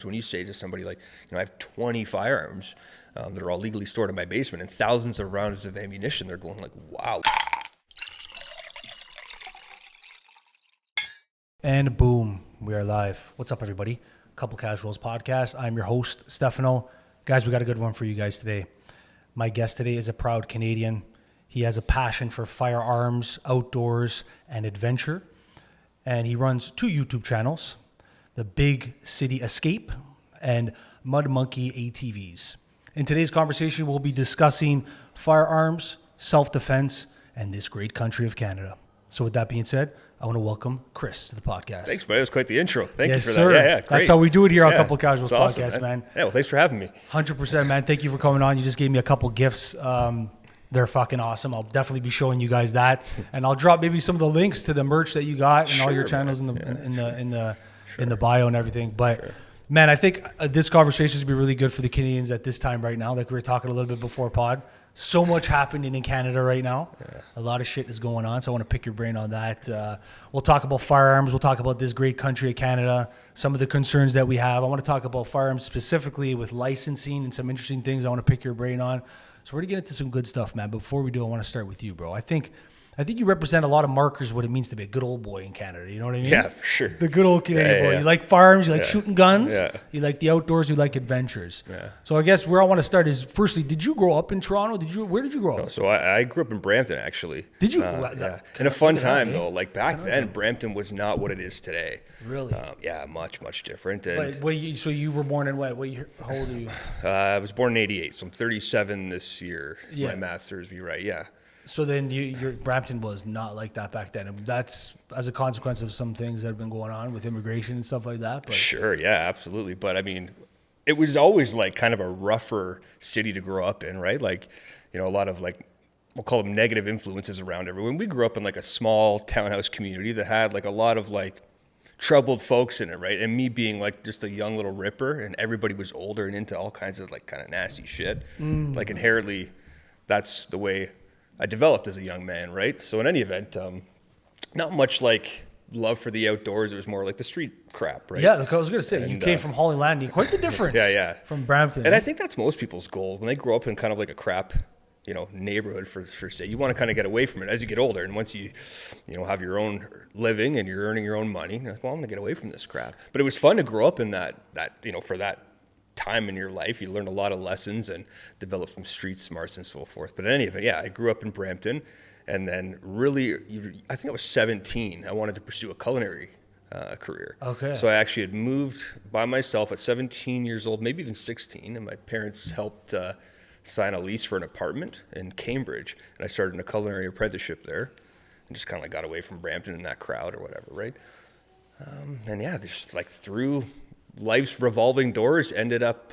So when you say to somebody like, I have 20 firearms that are all legally stored in my basement and thousands of rounds of ammunition, they're going like, wow. And boom, we are live. What's up, everybody? Couple Casuals Podcast. I'm your host, Stefano. Guys, we got a good one for you guys today. My guest today is a proud Canadian. He has a passion for firearms, outdoors, and adventure. And he runs 2 YouTube channels, The Big City Escape and Mud Monkey ATVs. In today's conversation, we'll be discussing firearms, self-defense, and this great country of Canada. So with that being said, I want to welcome Chris to the podcast. Thanks, buddy. That was quite the intro. Thank you for sir. that. Yeah, great. That's how we do it here on Couple Casuals awesome, Podcast, man. Yeah, well, thanks for having me. 100%, man. Thank you for coming on. You just gave me a couple gifts. They're fucking awesome. I'll definitely be showing you guys that, and I'll drop maybe some of the links to the merch that you got and all your channels in the bio and everything. But man, I think this conversation is gonna be really good for the Canadians at this time right now. Like we were talking a little bit before pod. So much happening in Canada right now. Yeah. A lot of shit is going on, so I want to pick your brain on that. We'll talk about firearms. We'll talk about this great country of Canada, some of the concerns that we have. I want to talk about firearms specifically with licensing and some interesting things I want to pick your brain on. So we're going to get into some good stuff, man. But before we do, I want to start with you, bro. I think you represent a lot of markers what it means to be a good old boy in Canada. You know what I mean? Yeah, for sure. The good old Canadian boy. Yeah. You like firearms, you like shooting guns, yeah. You like the outdoors, you like adventures. Yeah. So I guess where I want to start is, firstly, did you grow up in Toronto? Where did you grow up? No, so I grew up in Brampton, actually. Did you? Yeah. In a fun time, though. Like back then, Brampton was not what it is today. Really? Yeah, much, much different. And so you were born in what? How old are you? I was born in 88, so I'm 37 this year. Yeah. My math serves me right, yeah. So then your Brampton was not like that back then. That's as a consequence of some things that have been going on with immigration and stuff like that. But. Sure, yeah, absolutely. But I mean, it was always like kind of a rougher city to grow up in, right? Like, a lot of like, we'll call them negative influences around everyone. We grew up in like a small townhouse community that had like a lot of like troubled folks in it, right? And me being like just a young little ripper, and everybody was older and into all kinds of like kind of nasty shit. Like inherently, that's the way I developed as a young man, right? So in any event, not much like love for the outdoors. It was more like the street crap, right? Yeah, I was going to say, you came from Holly Landing. Quite the difference. Yeah. From Brampton. And I think that's most people's goal. When they grow up in kind of like a crap, neighborhood for say, you want to kind of get away from it as you get older. And once you have your own living and you're earning your own money, you're like, well, I'm going to get away from this crap. But it was fun to grow up in that for that time in your life. You learn a lot of lessons and develop some street smarts and so forth. But in any event, I grew up in Brampton, and then really, I think I was 17. I wanted to pursue a culinary career. Okay. So I actually had moved by myself at 17 years old, maybe even 16, and my parents helped sign a lease for an apartment in Cambridge, and I started in a culinary apprenticeship there, and just kind of like got away from Brampton and that crowd or whatever, right? Just like through life's revolving doors, ended up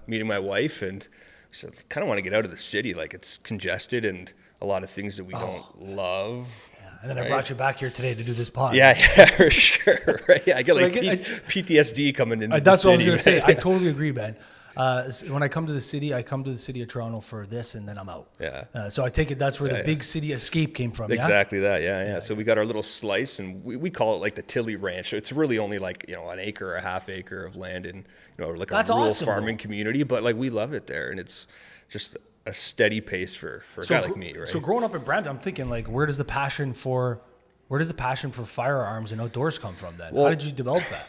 meeting my wife, and said, I kind of want to get out of the city. Like, it's congested and a lot of things that we don't love. Yeah. And then I brought you back here today to do this pod. Yeah, for sure. Right? Yeah, I get like PTSD coming into the city. That's what I was going to say. I totally agree, man. When I come to the city of Toronto for this, and then I'm out. Yeah. So I take it that's where the big city escape came from. Exactly that. Yeah. So we got our little slice, and we call it like the Tilley Ranch. So it's really only like an acre or a half acre of land in like a rural awesome, farming community. But like we love it there, and it's just a steady pace for a guy like me, right? So growing up in Brampton, I'm thinking like, where does the passion for firearms and outdoors come from? Then how did you develop that?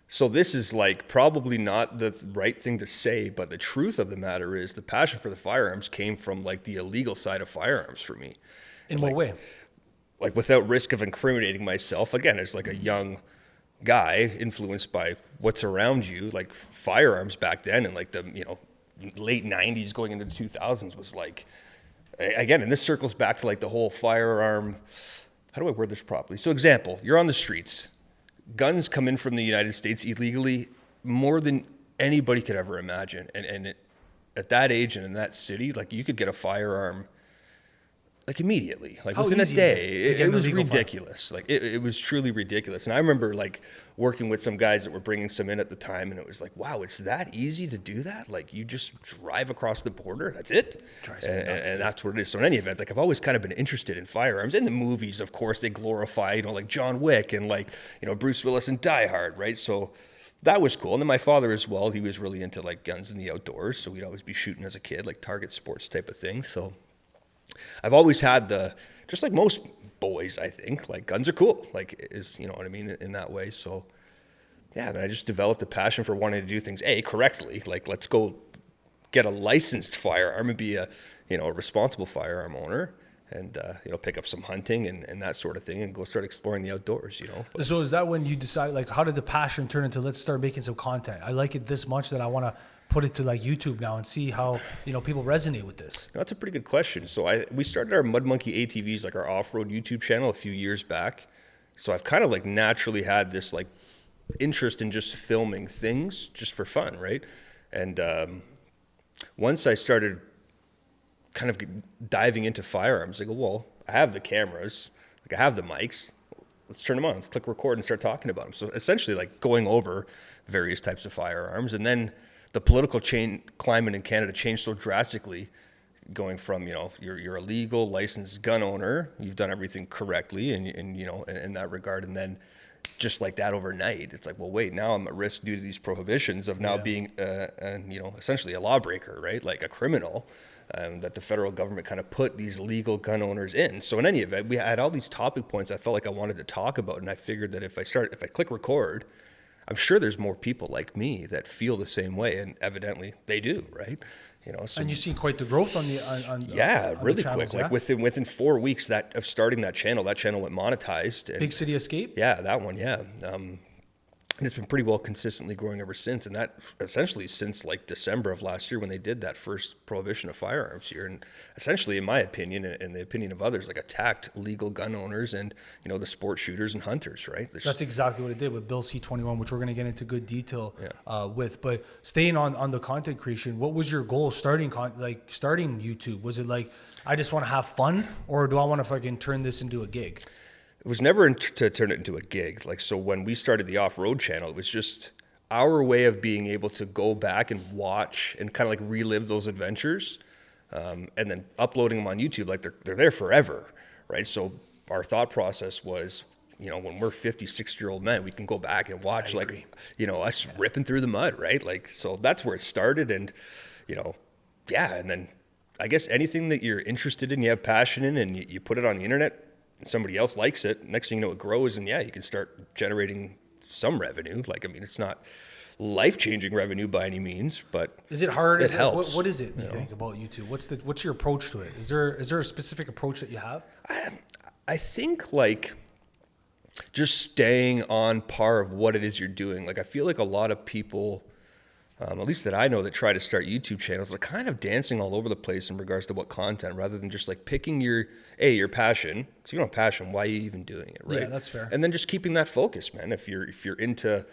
So this is like probably not the right thing to say, but the truth of the matter is the passion for the firearms came from like the illegal side of firearms for me. In what way? Like without risk of incriminating myself, again, as like a young guy influenced by what's around you, like firearms back then in like the, late 90s going into the 2000s was like, again, and this circles back to like the whole firearm, how do I word this properly? So example, you're on the streets. Guns come in from the United States illegally more than anybody could ever imagine. And at that age and in that city, like you could get a firearm like immediately, like within a day. It was ridiculous. Like it was truly ridiculous. And I remember like working with some guys that were bringing some in at the time, and it was like, wow, it's that easy to do that? Like you just drive across the border, that's it? And that's what it is. So in any event, like I've always kind of been interested in firearms. In the movies, of course, they glorify, like John Wick and like, Bruce Willis and Die Hard, right? So that was cool. And then my father as well, he was really into like guns in the outdoors. So we'd always be shooting as a kid, like target sports type of thing. So I've always had just like most boys, I think, like guns are cool, like you know what I mean, in that way. So yeah, then I just developed a passion for wanting to do things, correctly. Like let's go get a licensed firearm and be a responsible firearm owner. And, pick up some hunting and that sort of thing and go start exploring the outdoors, But, So is that when you decided, like, how did the passion turn into, let's start making some content? I like it this much that I want to put it to like YouTube now and see how, people resonate with this. That's a pretty good question. So we started our Mud Monkey ATVs, like our off-road YouTube channel a few years back. So I've kind of like naturally had this like interest in just filming things just for fun, right? And once I started kind of diving into firearms, I go, well, I have the cameras, like I have the mics, let's turn them on, let's click record and start talking about them. So essentially like going over various types of firearms. And then the political climate in Canada changed so drastically, going from, you're a legal licensed gun owner, you've done everything correctly and in that regard. And then just like that overnight, it's like, well, wait, now I'm at risk due to these prohibitions of now being, essentially a lawbreaker, right? Like a criminal. That the federal government kind of put these legal gun owners in. So in any event, we had all these topic points I felt like I wanted to talk about, and I figured that if I click record, I'm sure there's more people like me that feel the same way, and evidently they do, right? So, and you've seen quite the growth on really channels, quick. Like within 4 weeks of starting that channel went monetized. And Big City Escape? Yeah, that one, yeah. And it's been pretty well consistently growing ever since, and that essentially since like December of last year when they did that first prohibition of firearms here, and essentially, in my opinion and the opinion of others, like attacked legal gun owners and the sport shooters and hunters, right? That's exactly what it did with Bill C-21, which we're going to get into good detail with. But staying on the content creation, what was your goal starting YouTube? Was it like, I just want to have fun, or do I want to fucking turn this into a gig? It was never to turn it into a gig. Like, so when we started the off-road channel, it was just our way of being able to go back and watch and kind of like relive those adventures, and then uploading them on YouTube. Like they're there forever, right? So our thought process was, when we're 50, 60-year-old men, we can go back and watch us ripping through the mud, right? Like, so that's where it started. And, and then I guess anything that you're interested in, you have passion in, and you put it on the internet, and somebody else likes it, next thing you know, it grows, and you can start generating some revenue. Like, I mean, it's not life-changing revenue by any means, but is it hard? It helps. What is it you think about YouTube? What's your approach to it? Is there a specific approach that you have? I think like just staying on par of what it is you're doing. Like, I feel like a lot of people, at least that I know, that try to start YouTube channels, are kind of dancing all over the place in regards to what content, rather than just like picking your passion. Because if you don't have passion, why are you even doing it, right? Yeah, that's fair. And then just keeping that focus, man. If you're into,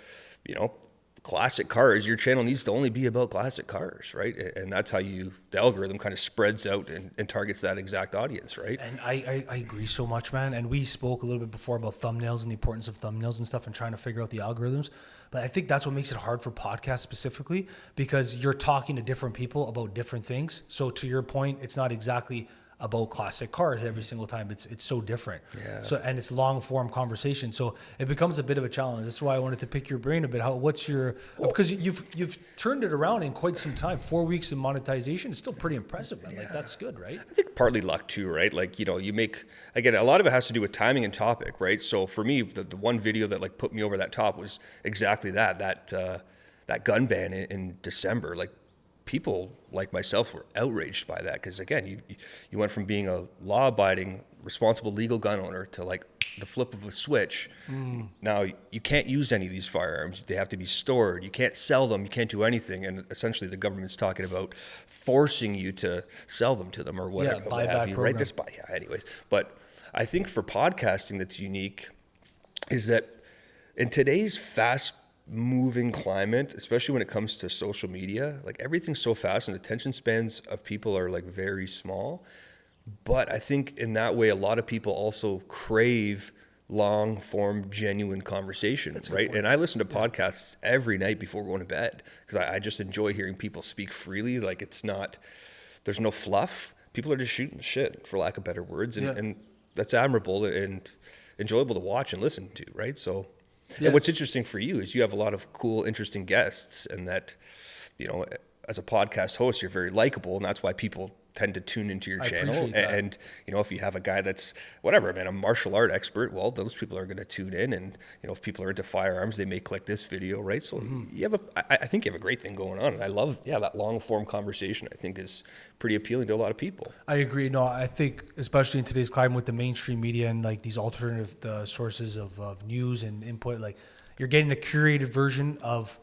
classic cars, your channel needs to only be about classic cars, right? And that's how the algorithm kind of spreads out and targets that exact audience, right? And I agree so much, man. And we spoke a little bit before about thumbnails and the importance of thumbnails and stuff and trying to figure out the algorithms. But I think that's what makes it hard for podcasts specifically, because you're talking to different people about different things. So to your point, it's not exactly about classic cars every single time. It's so different. Yeah. So, and it's long form conversation. So it becomes a bit of a challenge. That's why I wanted to pick your brain a bit. Because you've turned it around in quite some time. 4 weeks of monetization is still pretty impressive, man. Like, that's good, right? I think partly luck too, right? Like, you make, again, a lot of it has to do with timing and topic, right? So for me, the one video that like put me over that top was exactly that gun ban in December. Like, people like myself were outraged by that, because again, you went from being a law-abiding, responsible legal gun owner to like the flip of a switch. Now you can't use any of these firearms; they have to be stored. You can't sell them. You can't do anything. And essentially, the government's talking about forcing you to sell them to them or whatever. Yeah, buyback program. Right? Anyways, but I think for podcasting, that's unique is that in today's fast-moving climate, especially when it comes to social media, like everything's so fast and attention spans of people are like very small. But I think in that way, a lot of people also crave long form, genuine conversations, right? And I listen to podcasts every night before going to bed, because I just enjoy hearing people speak freely. Like, there's no fluff. People are just shooting the shit, for lack of better words. And that's admirable and enjoyable to watch and listen to, right? So And what's interesting for you is you have a lot of cool, interesting guests, and that, as a podcast host, you're very likable, and that's why people tend to tune into your channel. And if you have a guy that's a martial art expert, well, those people are going to tune in. And if people are into firearms, they may click this video, right? So I think you have a great thing going on, and I love that long form conversation. I think is pretty appealing to a lot of people. I agree. No, I think especially in today's climate with the mainstream media and like these alternative sources of news and input, like you're getting a curated version of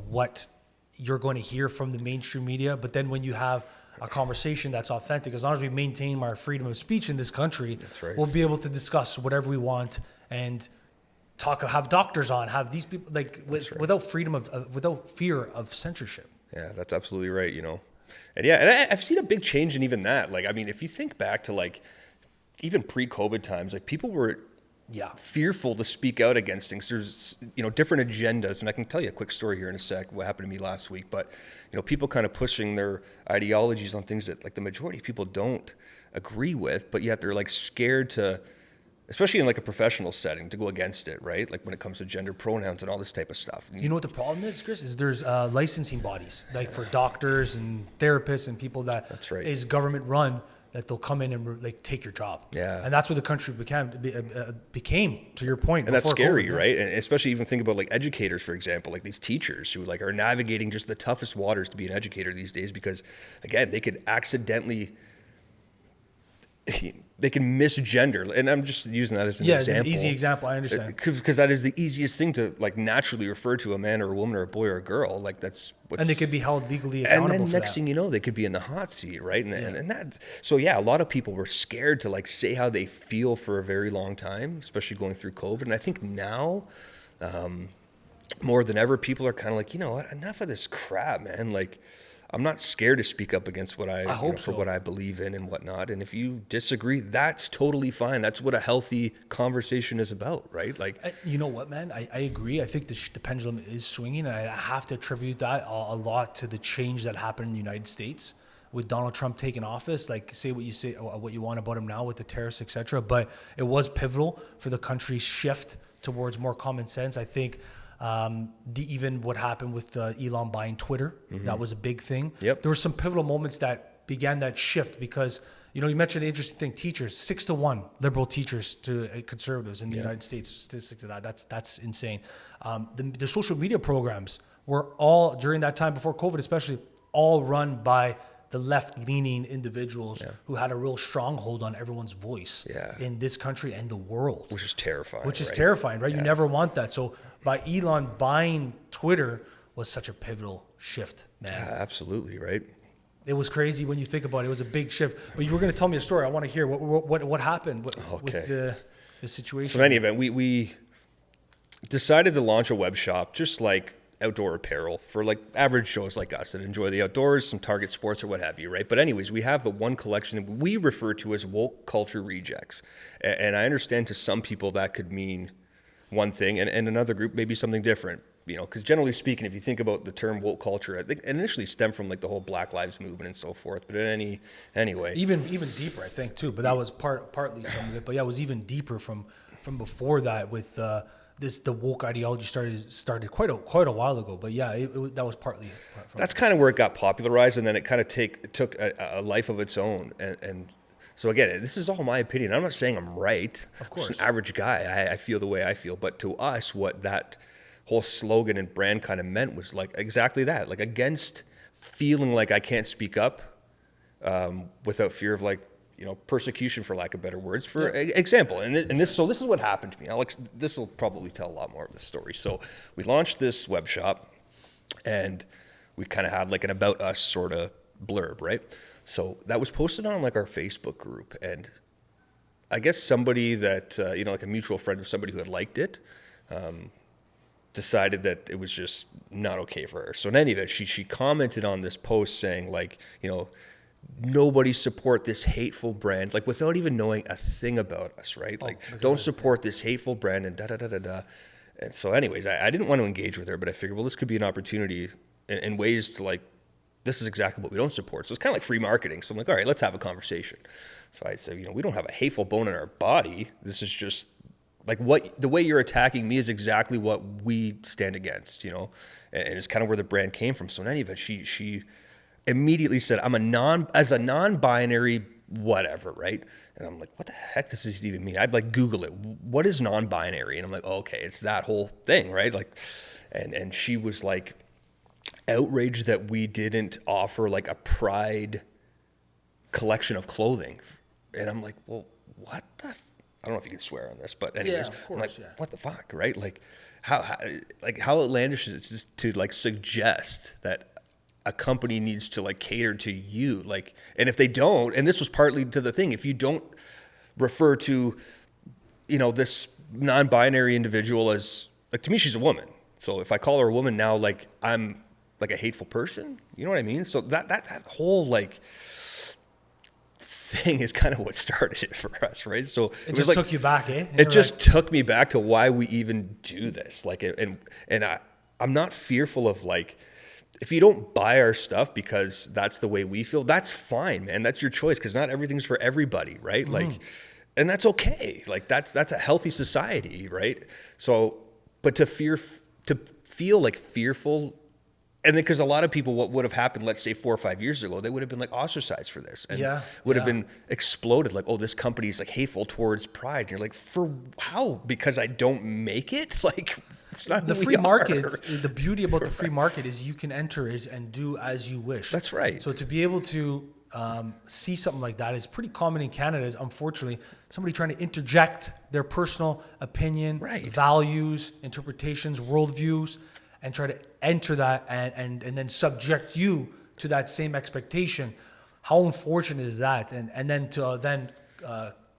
what you're going to hear from the mainstream media. But then when you have a conversation that's authentic, as long as we maintain our freedom of speech in this country, we'll be able to discuss whatever we want and have doctors on, have these people without without fear of censorship. Yeah, that's absolutely right. And I've seen a big change in even that. Like, I mean, if you think back to like even pre-COVID times, like people were fearful to speak out against things. There's, different agendas. And I can tell you a quick story here in a sec, what happened to me last week. But, people kind of pushing their ideologies on things that like the majority of people don't agree with, but yet they're like scared to, especially in like a professional setting, to go against it, right? Like when it comes to gender pronouns and all this type of stuff. You know what the problem is, Chris? Is there's licensing bodies, like for doctors and therapists and people that is government run, that they'll come in and like take your job. Yeah. And that's what the country became, to your point. And that's scary, COVID, right? And especially even think about like educators, for example, like these teachers who like are navigating just the toughest waters to be an educator these days, because again, they could accidentally, they can misgender. And I'm just using that as an example. Yeah, it's an easy example. I understand. Because that is the easiest thing to like naturally refer to a man or a woman or a boy or a girl. Like that's and they could be held legally accountable. And then next thing you know, they could be in the hot seat, right? And that. So yeah, a lot of people were scared to like say how they feel for a very long time, especially going through COVID. And I think now, more than ever, people are kind of like, what? Enough of this crap, man. Like, I'm not scared to speak up against what for what I believe in and whatnot. And if you disagree, that's totally fine. That's what a healthy conversation is about, right? Like, you know what, man? I agree. I think the pendulum is swinging, and I have to attribute that a lot to the change that happened in the United States with Donald Trump taking office. Like, say what you want about him now with the tariffs, etc. But it was pivotal for the country's shift towards more common sense. I think. Even what happened with Elon buying Twitter, that was a big thing. Yep. There were some pivotal moments that began that shift because, you mentioned an interesting thing, teachers, 6-1 liberal teachers to conservatives in the United States, statistics of that. That's insane. The social media programs were all, during that time before COVID especially, all run by the left-leaning individuals who had a real stronghold on everyone's voice in this country and the world. Which is terrifying. Right? You never want that. So by Elon buying Twitter was such a pivotal shift, man. Yeah, absolutely, right? It was crazy when you think about it. It was a big shift. But you were going to tell me a story. I want to hear what happened with the situation. So in any event, we decided to launch a web shop, just like outdoor apparel for like average Joes like us that enjoy the outdoors, some Target sports or what have you, right? But anyways, we have one collection that we refer to as woke culture rejects. And I understand to some people that could mean one thing, and another group maybe something different, because generally speaking, if you think about the term woke culture, I think it initially stemmed from like the whole Black Lives Movement and so forth. But anyway, even deeper, I think too. But that was partly some of it. But yeah, it was even deeper from before that with the woke ideology started quite a while ago. But yeah, that was partly. That's kind of where it got popularized, and then it kind of took a life of its own. And so again, this is all my opinion. I'm not saying I'm right. Of course, I'm just an average guy. I feel the way I feel. But to us, what that whole slogan and brand kind of meant was like exactly that, like against feeling like I can't speak up without fear of like, persecution, for lack of better words, for example. And this is what happened to me. Alex, this will probably tell a lot more of the story. So we launched this web shop, and we kind of had like an about us sort of blurb, right? So that was posted on like our Facebook group, and I guess somebody that like a mutual friend of somebody who had liked it, decided that it was just not okay for her. So in any event, she commented on this post saying like, nobody support this hateful brand, like without even knowing a thing about us, right? Like, don't support this hateful brand and da-da-da-da-da. And so anyways, I didn't want to engage with her, but I figured, well, this could be an opportunity in ways to like, this is exactly what we don't support. So it's kind of like free marketing. So I'm like, all right, let's have a conversation. So I said, we don't have a hateful bone in our body. This is just like the way you're attacking me is exactly what we stand against, you know, and it's kind of where the brand came from. So in any event, she immediately said, I'm as a non-binary whatever, right? And I'm like, what the heck does this even mean? I'd like Google it. What is non-binary? And I'm like, oh, okay, it's that whole thing, right? Like, and she was like outraged that we didn't offer like a pride collection of clothing. And I'm like, well, what the I don't know if you can swear on this, but anyways, of course, I'm like, what the fuck, right? Like how outlandish is it just to like suggest that a company needs to like cater to you? Like, and if they don't, and this was partly to the thing, if you don't refer to, you know, this non-binary individual as, like, to me, she's a woman. So if I call her a woman now, like I'm like a hateful person, you know what I mean? So that whole like thing is kind of what started it for us, right? So it just like, took you back, eh? It just took me back to why we even do this. Like, and I'm not fearful of like, if you don't buy our stuff because that's the way we feel, that's fine, man. That's your choice, because not everything's for everybody, right? Like, and that's okay. Like that's a healthy society, right? So, but to feel like fearful. And then, because a lot of people, what would have happened, let's say 4 or 5 years ago, they would have been like ostracized for this, and would have been exploded. Like, oh, this company is like hateful towards pride. And you're like, for how? Because I don't make it? Like, it's not the free market. The beauty about the free market is you can enter it and do as you wish. That's right. So to be able to see something like that is pretty common in Canada. Is unfortunately somebody trying to interject their personal opinion, values, interpretations, worldviews, and try to enter that and then subject you to that same expectation. How unfortunate is that? And then to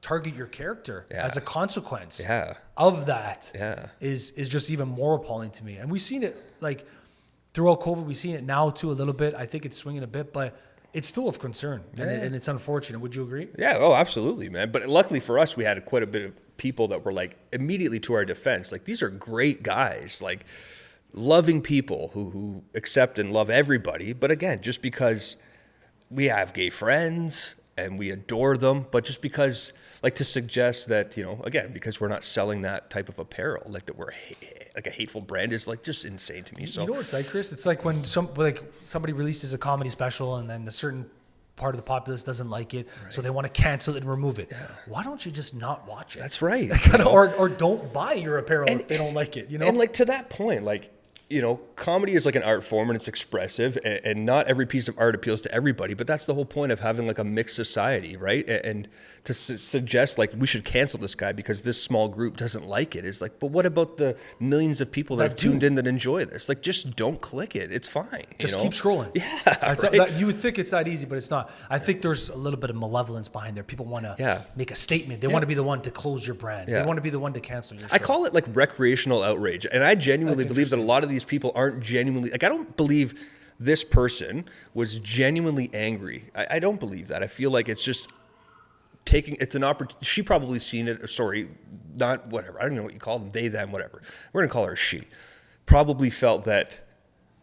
target your character as a consequence of that is just even more appalling to me. And we've seen it like throughout COVID. We've seen it now too a little bit. I think it's swinging a bit, but it's still of concern, and it's unfortunate. Would you agree? Yeah. Oh, absolutely, man. But luckily for us, we had quite a bit of people that were like immediately to our defense. Like, these are great guys. Like, loving people who accept and love everybody. But again, just because we have gay friends and we adore them, but just because, like, to suggest that, you know, again, because we're not selling that type of apparel, like that we're like a hateful brand is like just insane to me. So, you know what it's like, Chris? It's like when somebody releases a comedy special and then a certain part of the populace doesn't like it, so they want to cancel it and remove it. Why don't you just not watch it? That's right. Or don't buy your apparel if they don't like it, you know? And like, to that point, like, you know, comedy is like an art form and it's expressive, and not every piece of art appeals to everybody, but that's the whole point of having like a mixed society, right? And to suggest like we should cancel this guy because this small group doesn't like it is like, but what about the millions of people that have tuned in that enjoy this? Like, just don't click it. It's fine. Just keep scrolling. Yeah. You would think it's that easy, but it's not. I think there's a little bit of malevolence behind there. People want to make a statement. They want to be the one to close your brand. They want to be the one to cancel your show. I call it like recreational outrage. And I genuinely believe that a lot of these people aren't genuinely, like, I don't believe this person was genuinely angry. I don't believe that. I feel like it's just it's an opportunity. She probably seen it, not whatever. I don't know what you call them, they, them, whatever. We're going to call her she. Probably felt that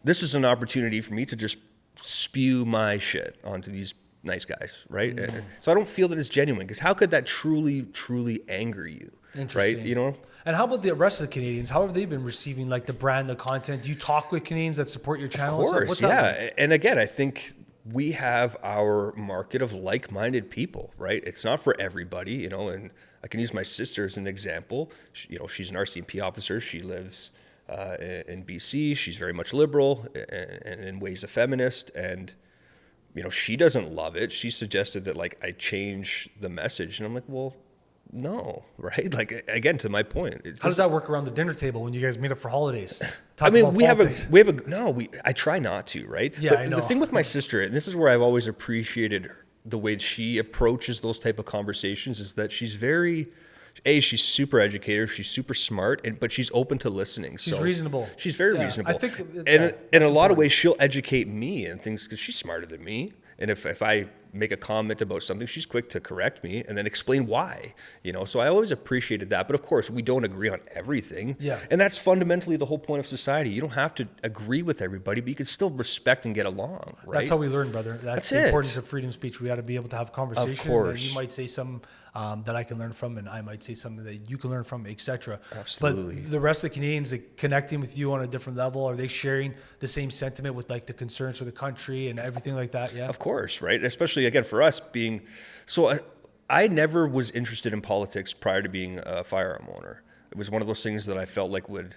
this is an opportunity for me to just spew my shit onto these nice guys, right? So I don't feel that it's genuine, because how could that truly, truly anger you, right? You know? And how about the rest of the Canadians? How have they been receiving like the brand, the content? Do you talk with Canadians that support your channel? Of course, like? And again, I think we have our market of like-minded people, right? It's not for everybody, you know, and I can use my sister as an example. You know, she's an RCMP officer. She lives in BC. She's very much liberal and in ways a feminist, and you know, she doesn't love it. She suggested that like I change the message, and I'm like, well, no, right? Like, again, to my point. How does that work around the dinner table when you guys meet up for holidays? I mean, I try not to, right? Yeah, but I know. The thing with my sister, and this is where I've always appreciated the way she approaches those type of conversations, is that she's she's super educated, she's super smart, but she's open to listening. She's reasonable. She's very reasonable. I think in a lot of ways, she'll educate me and things, because she's smarter than me. And if I make a comment about something, she's quick to correct me and then explain why, so I always appreciated that. But of course we don't agree on everything. Yeah. And that's fundamentally the whole point of society. You don't have to agree with everybody, but you can still respect and get along, right? That's how we learn, brother. That's the importance of freedom of speech. We got to be able to have conversation. Of course. You might say something that I can learn from, and I might say something that you can learn from, etc. Absolutely. But the rest of the Canadians, like, connecting with you on a different level, are they sharing the same sentiment with like the concerns for the country and everything like that? Yeah. Of course, right? Especially again for us being so. I never was interested in politics prior to being a firearm owner. It was one of those things that I felt like would,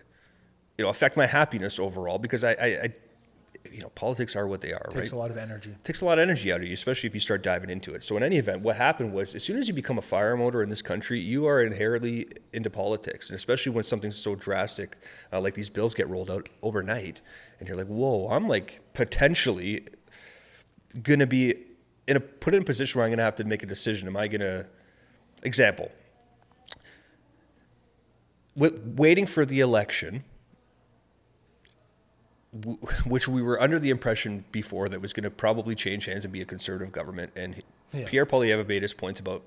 affect my happiness overall, because I politics are what they are, right? Takes a lot of energy. It takes a lot of energy out of you, especially if you start diving into it. So in any event, what happened was, as soon as you become a firearm owner in this country, you are inherently into politics, and especially when something's so drastic, like these bills get rolled out overnight, and you're like, whoa, I'm like potentially going to be put in a position where I'm going to have to make a decision. Am I going to, example, waiting for the election, which we were under the impression before that was going to probably change hands and be a conservative government. And Pierre Poilievre made his points about,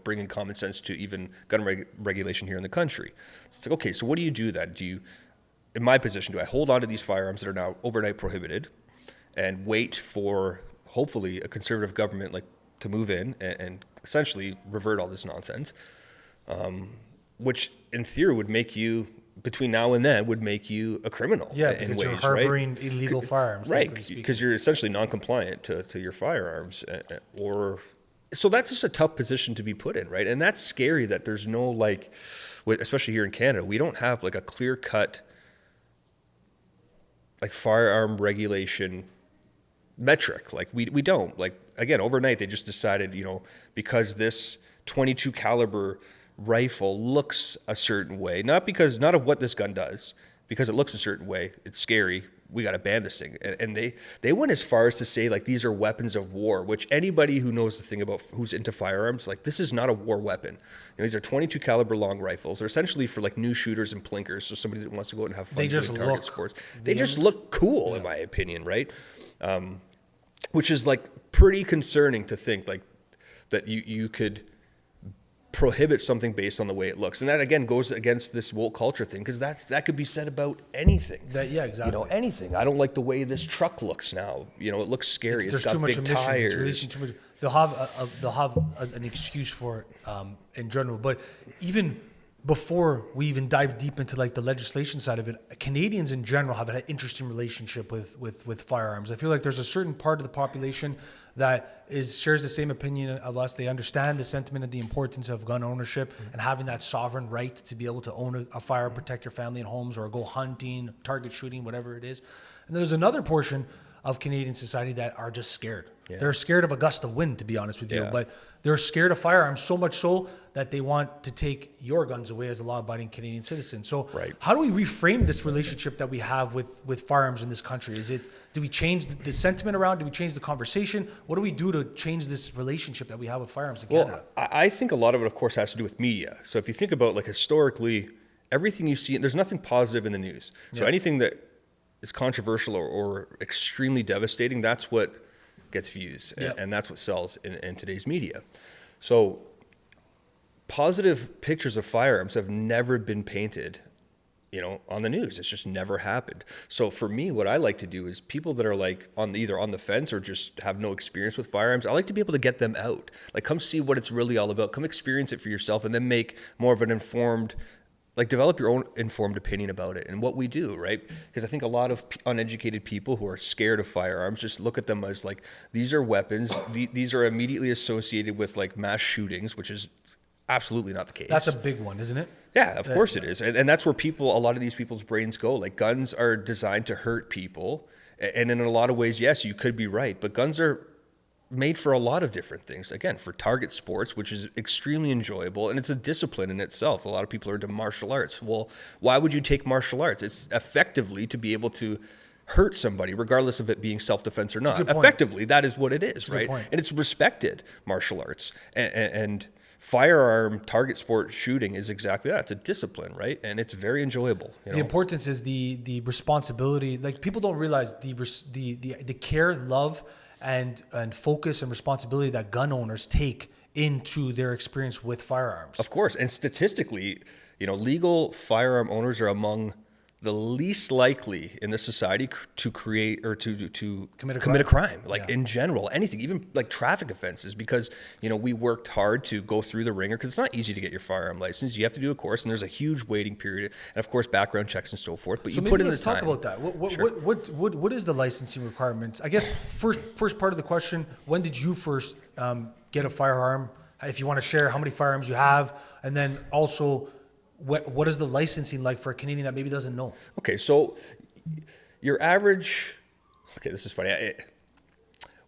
bringing common sense to even gun regulation here in the country. It's like, okay, so what do you do then? In my position, do I hold on to these firearms that are now overnight prohibited and wait for hopefully a conservative government to move in and essentially revert all this nonsense, which in theory would make you, between now and then, would make you a criminal. Yeah, in because ways, you're harboring illegal firearms. Right, because you're essentially non-compliant to your firearms. So that's just a tough position to be put in, right? And that's scary that there's no, especially here in Canada, we don't have a clear-cut firearm regulation metric. We don't. Again, overnight they just decided, because this 22 caliber rifle looks a certain way, not of what this gun does, because it looks a certain way, it's scary, we got to ban this thing. And they went as far as to say these are weapons of war, which anybody who knows the thing about who's into firearms, this is not a war weapon. These are 22 caliber long rifles. They're essentially for new shooters and plinkers. So somebody that wants to go out and have fun doing target sports. They just look cool, in my opinion, right? Which is pretty concerning to think that you could prohibit something based on the way it looks. And that again goes against this woke culture thing, because that could be said about anything. Exactly. Anything. I don't like the way this truck looks now. It looks scary. It's got big tires. It's too much. They'll have an excuse for it in general. But even before we even dive deep into the legislation side of it, Canadians in general have an interesting relationship with firearms. I feel like there's a certain part of the population that shares the same opinion of us. They understand the sentiment and the importance of gun ownership and having that sovereign right to be able to own a firearm, protect your family and homes, or go hunting, target shooting, whatever it is. And there's another portion of Canadian society that are just scared. Yeah. They're scared of a gust of wind, to be honest with you, but they're scared of firearms so much so that they want to take your guns away as a law-abiding Canadian citizen. So how do we reframe this relationship that we have with firearms in this country? Do we change the sentiment around? Do we change the conversation? What do we do to change this relationship that we have with firearms in Canada? I think a lot of it, of course, has to do with media. So if you think about historically, everything you see, there's nothing positive in the news. So anything that is controversial or extremely devastating, that's what gets views, and that's what sells in today's media. So positive pictures of firearms have never been painted, on the news. It's just never happened. So for me, what I like to do is people that are either on the fence or just have no experience with firearms, I like to be able to get them out. Come see what it's really all about. Come experience it for yourself, and then make more of an informed, develop your own informed opinion about it and what we do, right? Because I think a lot of uneducated people who are scared of firearms just look at them as these are weapons. These are immediately associated with mass shootings, which is absolutely not the case. That's a big one, isn't it? Yeah, of course it is. And that's where a lot of these people's brains go. Guns are designed to hurt people. And in a lot of ways, yes, you could be right. But guns are made for a lot of different things. Again, for target sports, which is extremely enjoyable, and it's a discipline in itself. A lot of people are into martial arts. Well, why would you take martial arts? It's effectively to be able to hurt somebody, regardless of it being self-defense or not. Effectively, that is what it is, right? And it's respected, martial arts. And firearm target sport shooting is exactly that. It's a discipline, right? And it's very enjoyable. The importance is the responsibility. People don't realize the care, love, and focus and responsibility that gun owners take into their experience with firearms. Of course. And statistically, legal firearm owners are among the least likely in this society to create or to commit a crime, like in general, anything, even like traffic offenses, because, we worked hard to go through the ringer, because it's not easy to get your firearm license. You have to do a course, and there's a huge waiting period, and of course, background checks and so forth, but so you put in the time. Let's talk about that. What is the licensing requirements? I guess first part of the question, when did you first get a firearm? If you want to share how many firearms you have, and then also, what is the licensing like for a Canadian that maybe doesn't know? Okay, so your average... Okay, this is funny.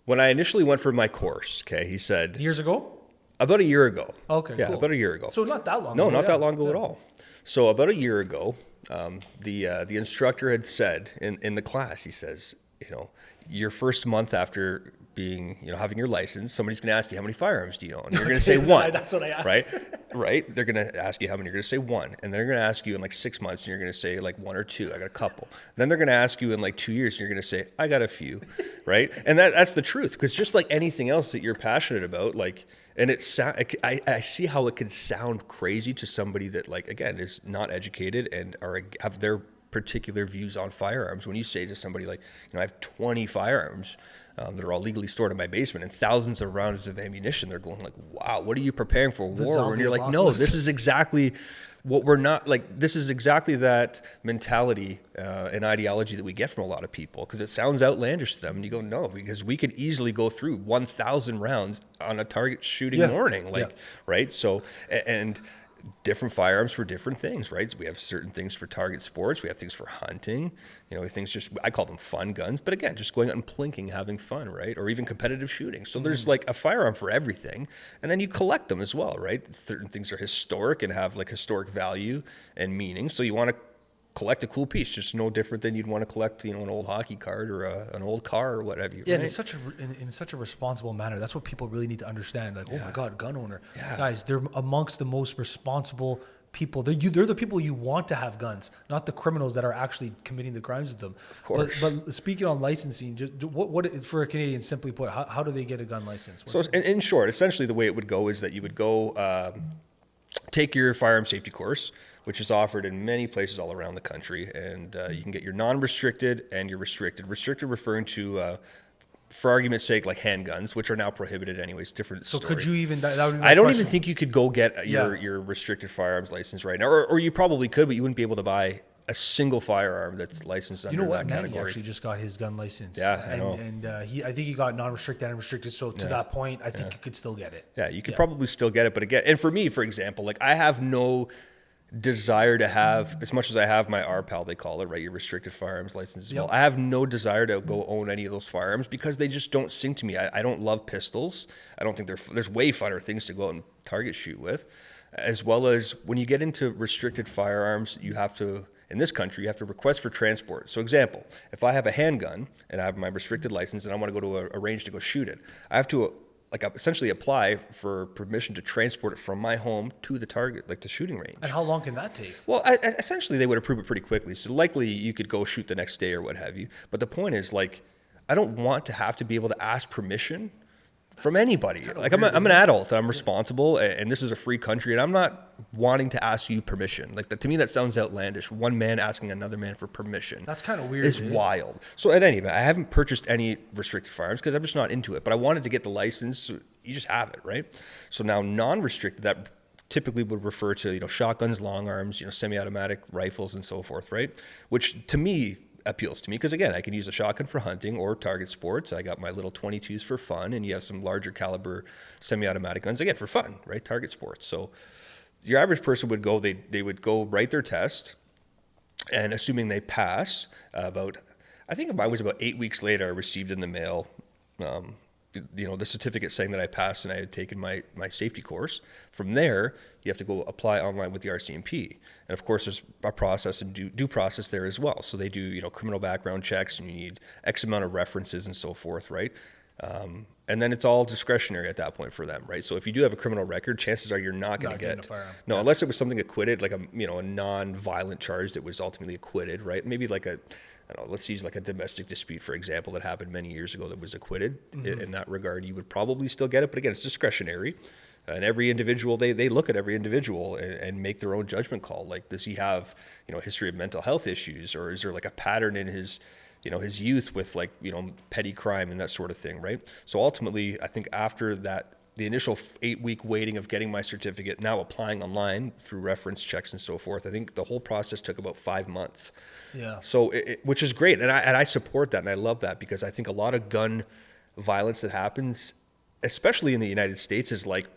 When I initially went for my course, he said... Years ago? About a year ago. Okay, yeah, cool. About a year ago. So not that long ago. No, not yeah. that long ago at all. So about a year ago, the instructor had said in the class, he says, your first month after being, having your license, somebody's going to ask you, how many firearms do you own? And you're going to say one. That's what I asked. Right? They're going to ask you how many. You're going to say one. And they're going to ask you in like 6 months, and you're going to say like one or two. I got a couple. Then they're going to ask you in like 2 years, and you're going to say, I got a few. Right? And that's the truth. Because just like anything else that you're passionate about, like, and I see how it could sound crazy to somebody that, like, again, is not educated and have their particular views on firearms. When you say to somebody like, I have 20 firearms that are all legally stored in my basement and thousands of rounds of ammunition, they're going like, wow, what are you preparing for, war? And you're like, no, this is exactly what we're not, like, this is exactly that mentality and ideology that we get from a lot of people, because it sounds outlandish to them, and you go, no, because we could easily go through 1,000 rounds on a target shooting morning, right? So, and different firearms for different things, right? So we have certain things for target sports. We have things for hunting. We have things I call them fun guns. But again, just going out and plinking, having fun, right? Or even competitive shooting. So there's like a firearm for everything. And then you collect them as well, right? Certain things are historic and have like historic value and meaning. So you want to collect a cool piece, just no different than you'd want to collect, an old hockey card or an old car or whatever. Yeah, right? and in such a responsible manner. That's what people really need to understand. Like, oh my God, gun owner. Yeah. Guys, they're amongst the most responsible people. They're the people you want to have guns, not the criminals that are actually committing the crimes with them. Of course. But speaking on licensing, just what for a Canadian, simply put, how do they get a gun license? So in short, essentially the way it would go is that you would go take your firearm safety course, which is offered in many places all around the country. And you can get your non-restricted and your restricted. Restricted referring to, for argument's sake, like handguns, which are now prohibited anyways, different story. Could you even, that would be my I don't question. even think you could go get your restricted firearms license right now. Or you probably could, but you wouldn't be able to buy a single firearm that's licensed under that category. Manny actually just got his gun license. Yeah, I know. And I think he got non-restricted and restricted. So to that point, I think you could still get it. Yeah, you could probably still get it. But again, and for me, for example, like I have no desire to have, as much as I have my RPAL, they call it, right, your restricted firearms license as well. I have no desire to go own any of those firearms because they just don't sing to me. I don't love pistols. I don't think there's way funner things to go out and target shoot with. As well as when you get into restricted firearms, you have to, in this country, you have to request for transport. So example, if I have a handgun and I have my restricted license and I want to go to a range to go shoot it, I have to essentially apply for permission to transport it from my home to the target, like the shooting range. And how long can that take? Well, essentially they would approve it pretty quickly. So likely you could go shoot the next day or what have you. But the point is, like, I don't want to have to be able to ask permission from anybody. Like weird, I'm an adult, I'm responsible, and this is a free country, and I'm not wanting to ask you permission. Like to me, that sounds outlandish. One man asking another man for permission. That's kind of weird. It's wild. So at any event, I haven't purchased any restricted firearms because I'm just not into it. But I wanted to get the license. So you just have it, right? So now non-restricted, that typically would refer to shotguns, long arms, semi-automatic rifles, and so forth, right? Which to me appeals to me because again, I can use a shotgun for hunting or target sports. I got my little 22s for fun, and you have some larger caliber semi-automatic guns again for fun, right? Target sports. So your average person would go, they would go write their test, and assuming they pass, I think mine was about 8 weeks later, I received in the mail the certificate saying that I passed and I had taken my safety course. From there, you have to go apply online with the RCMP. And of course, there's a process and due process there as well. So they do, criminal background checks, and you need X amount of references and so forth, right? And then it's all discretionary at that point for them, right? So if you do have a criminal record, chances are you're not going to get a firearm. no, unless it was something acquitted, like a non-violent charge that was ultimately acquitted, right? Maybe like I don't know, let's use like a domestic dispute, for example, that happened many years ago that was acquitted. In that regard, you would probably still get it, but again, it's discretionary. And every individual, they look at every individual and make their own judgment call. Like, does he have, a history of mental health issues, or is there like a pattern in his youth with like, petty crime and that sort of thing, right? So ultimately, I think after that, the initial 8-week waiting of getting my certificate, now applying online through reference checks and so forth, I think the whole process took about 5 months. Yeah. So, which is great. And I support that, and I love that, because I think a lot of gun violence that happens, especially in the United States, is like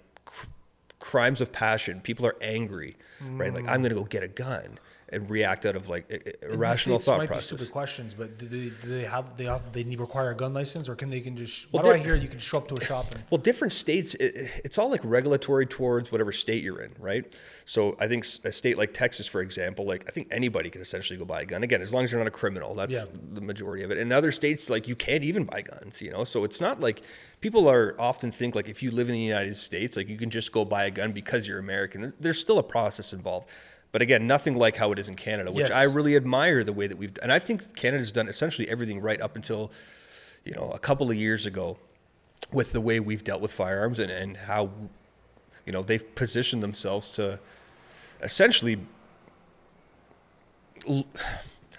crimes of passion. People are angry, right? Like, I'm going to go get a gun and react out of like irrational thought might process. Be stupid questions, but do they need require a gun license, or can they just? Well, why do I hear you can show up to a shop? Well, different states, it's all like regulatory towards whatever state you're in, right? So I think a state like Texas, for example, like I think anybody can essentially go buy a gun. Again, as long as you're not a criminal, that's the majority of it. In other states, like you can't even buy guns, So it's not like people often think like if you live in the United States, like you can just go buy a gun because you're American. There's still a process involved. But again, nothing like how it is in Canada, which I really admire the way that and I think Canada's done essentially everything right up until, a couple of years ago with the way we've dealt with firearms and how, they've positioned themselves to essentially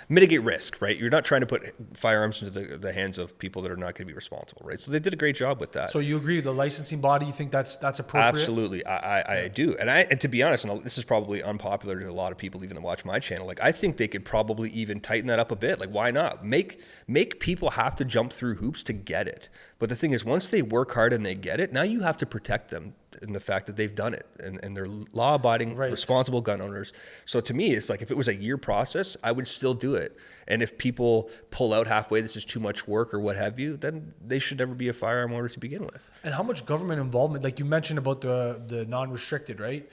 mitigate risk, right? You're not trying to put firearms into the hands of people that are not going to be responsible, right? So they did a great job with that. So you agree, the licensing body, you think that's appropriate? Absolutely, I do. And to be honest, and this is probably unpopular to a lot of people even that watch my channel, like I think they could probably even tighten that up a bit. Like, why not? Make people have to jump through hoops to get it. But the thing is, once they work hard and they get it, now you have to protect them in the fact that they've done it and they're law-abiding, responsible gun owners. So to me, it's like if it was a year process, I would still do it. And if people pull out halfway, this is too much work or what have you, then they should never be a firearm owner to begin with. And how much government involvement, like you mentioned about the non-restricted, right?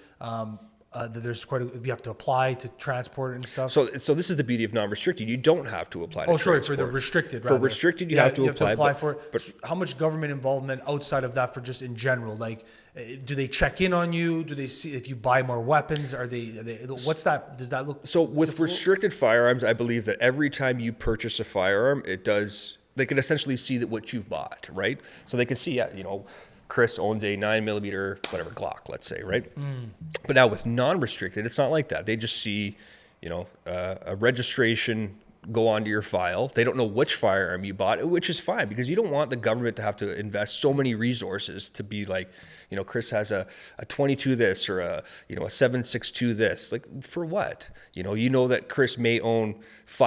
There's we have to apply to transport and stuff. So this is the beauty of non-restricted. You don't have to apply to transport. For the restricted. For restricted, you have to apply for it. But how much government involvement outside of that for just in general? Like, do they check in on you? Do they see if you buy more weapons? Are they what's that? Does that look? So with restricted firearms, I believe that every time you purchase a firearm, they can essentially see that what you've bought, right? So they can see, Chris owns a 9mm, Glock, let's say, right? But now with non-restricted, it's not like that. They just see, a registration go onto your file. They don't know which firearm you bought, which is fine because you don't want the government to have to invest so many resources to be like, Chris has a 22 this or a 7.62 this. Like, for what? That Chris may own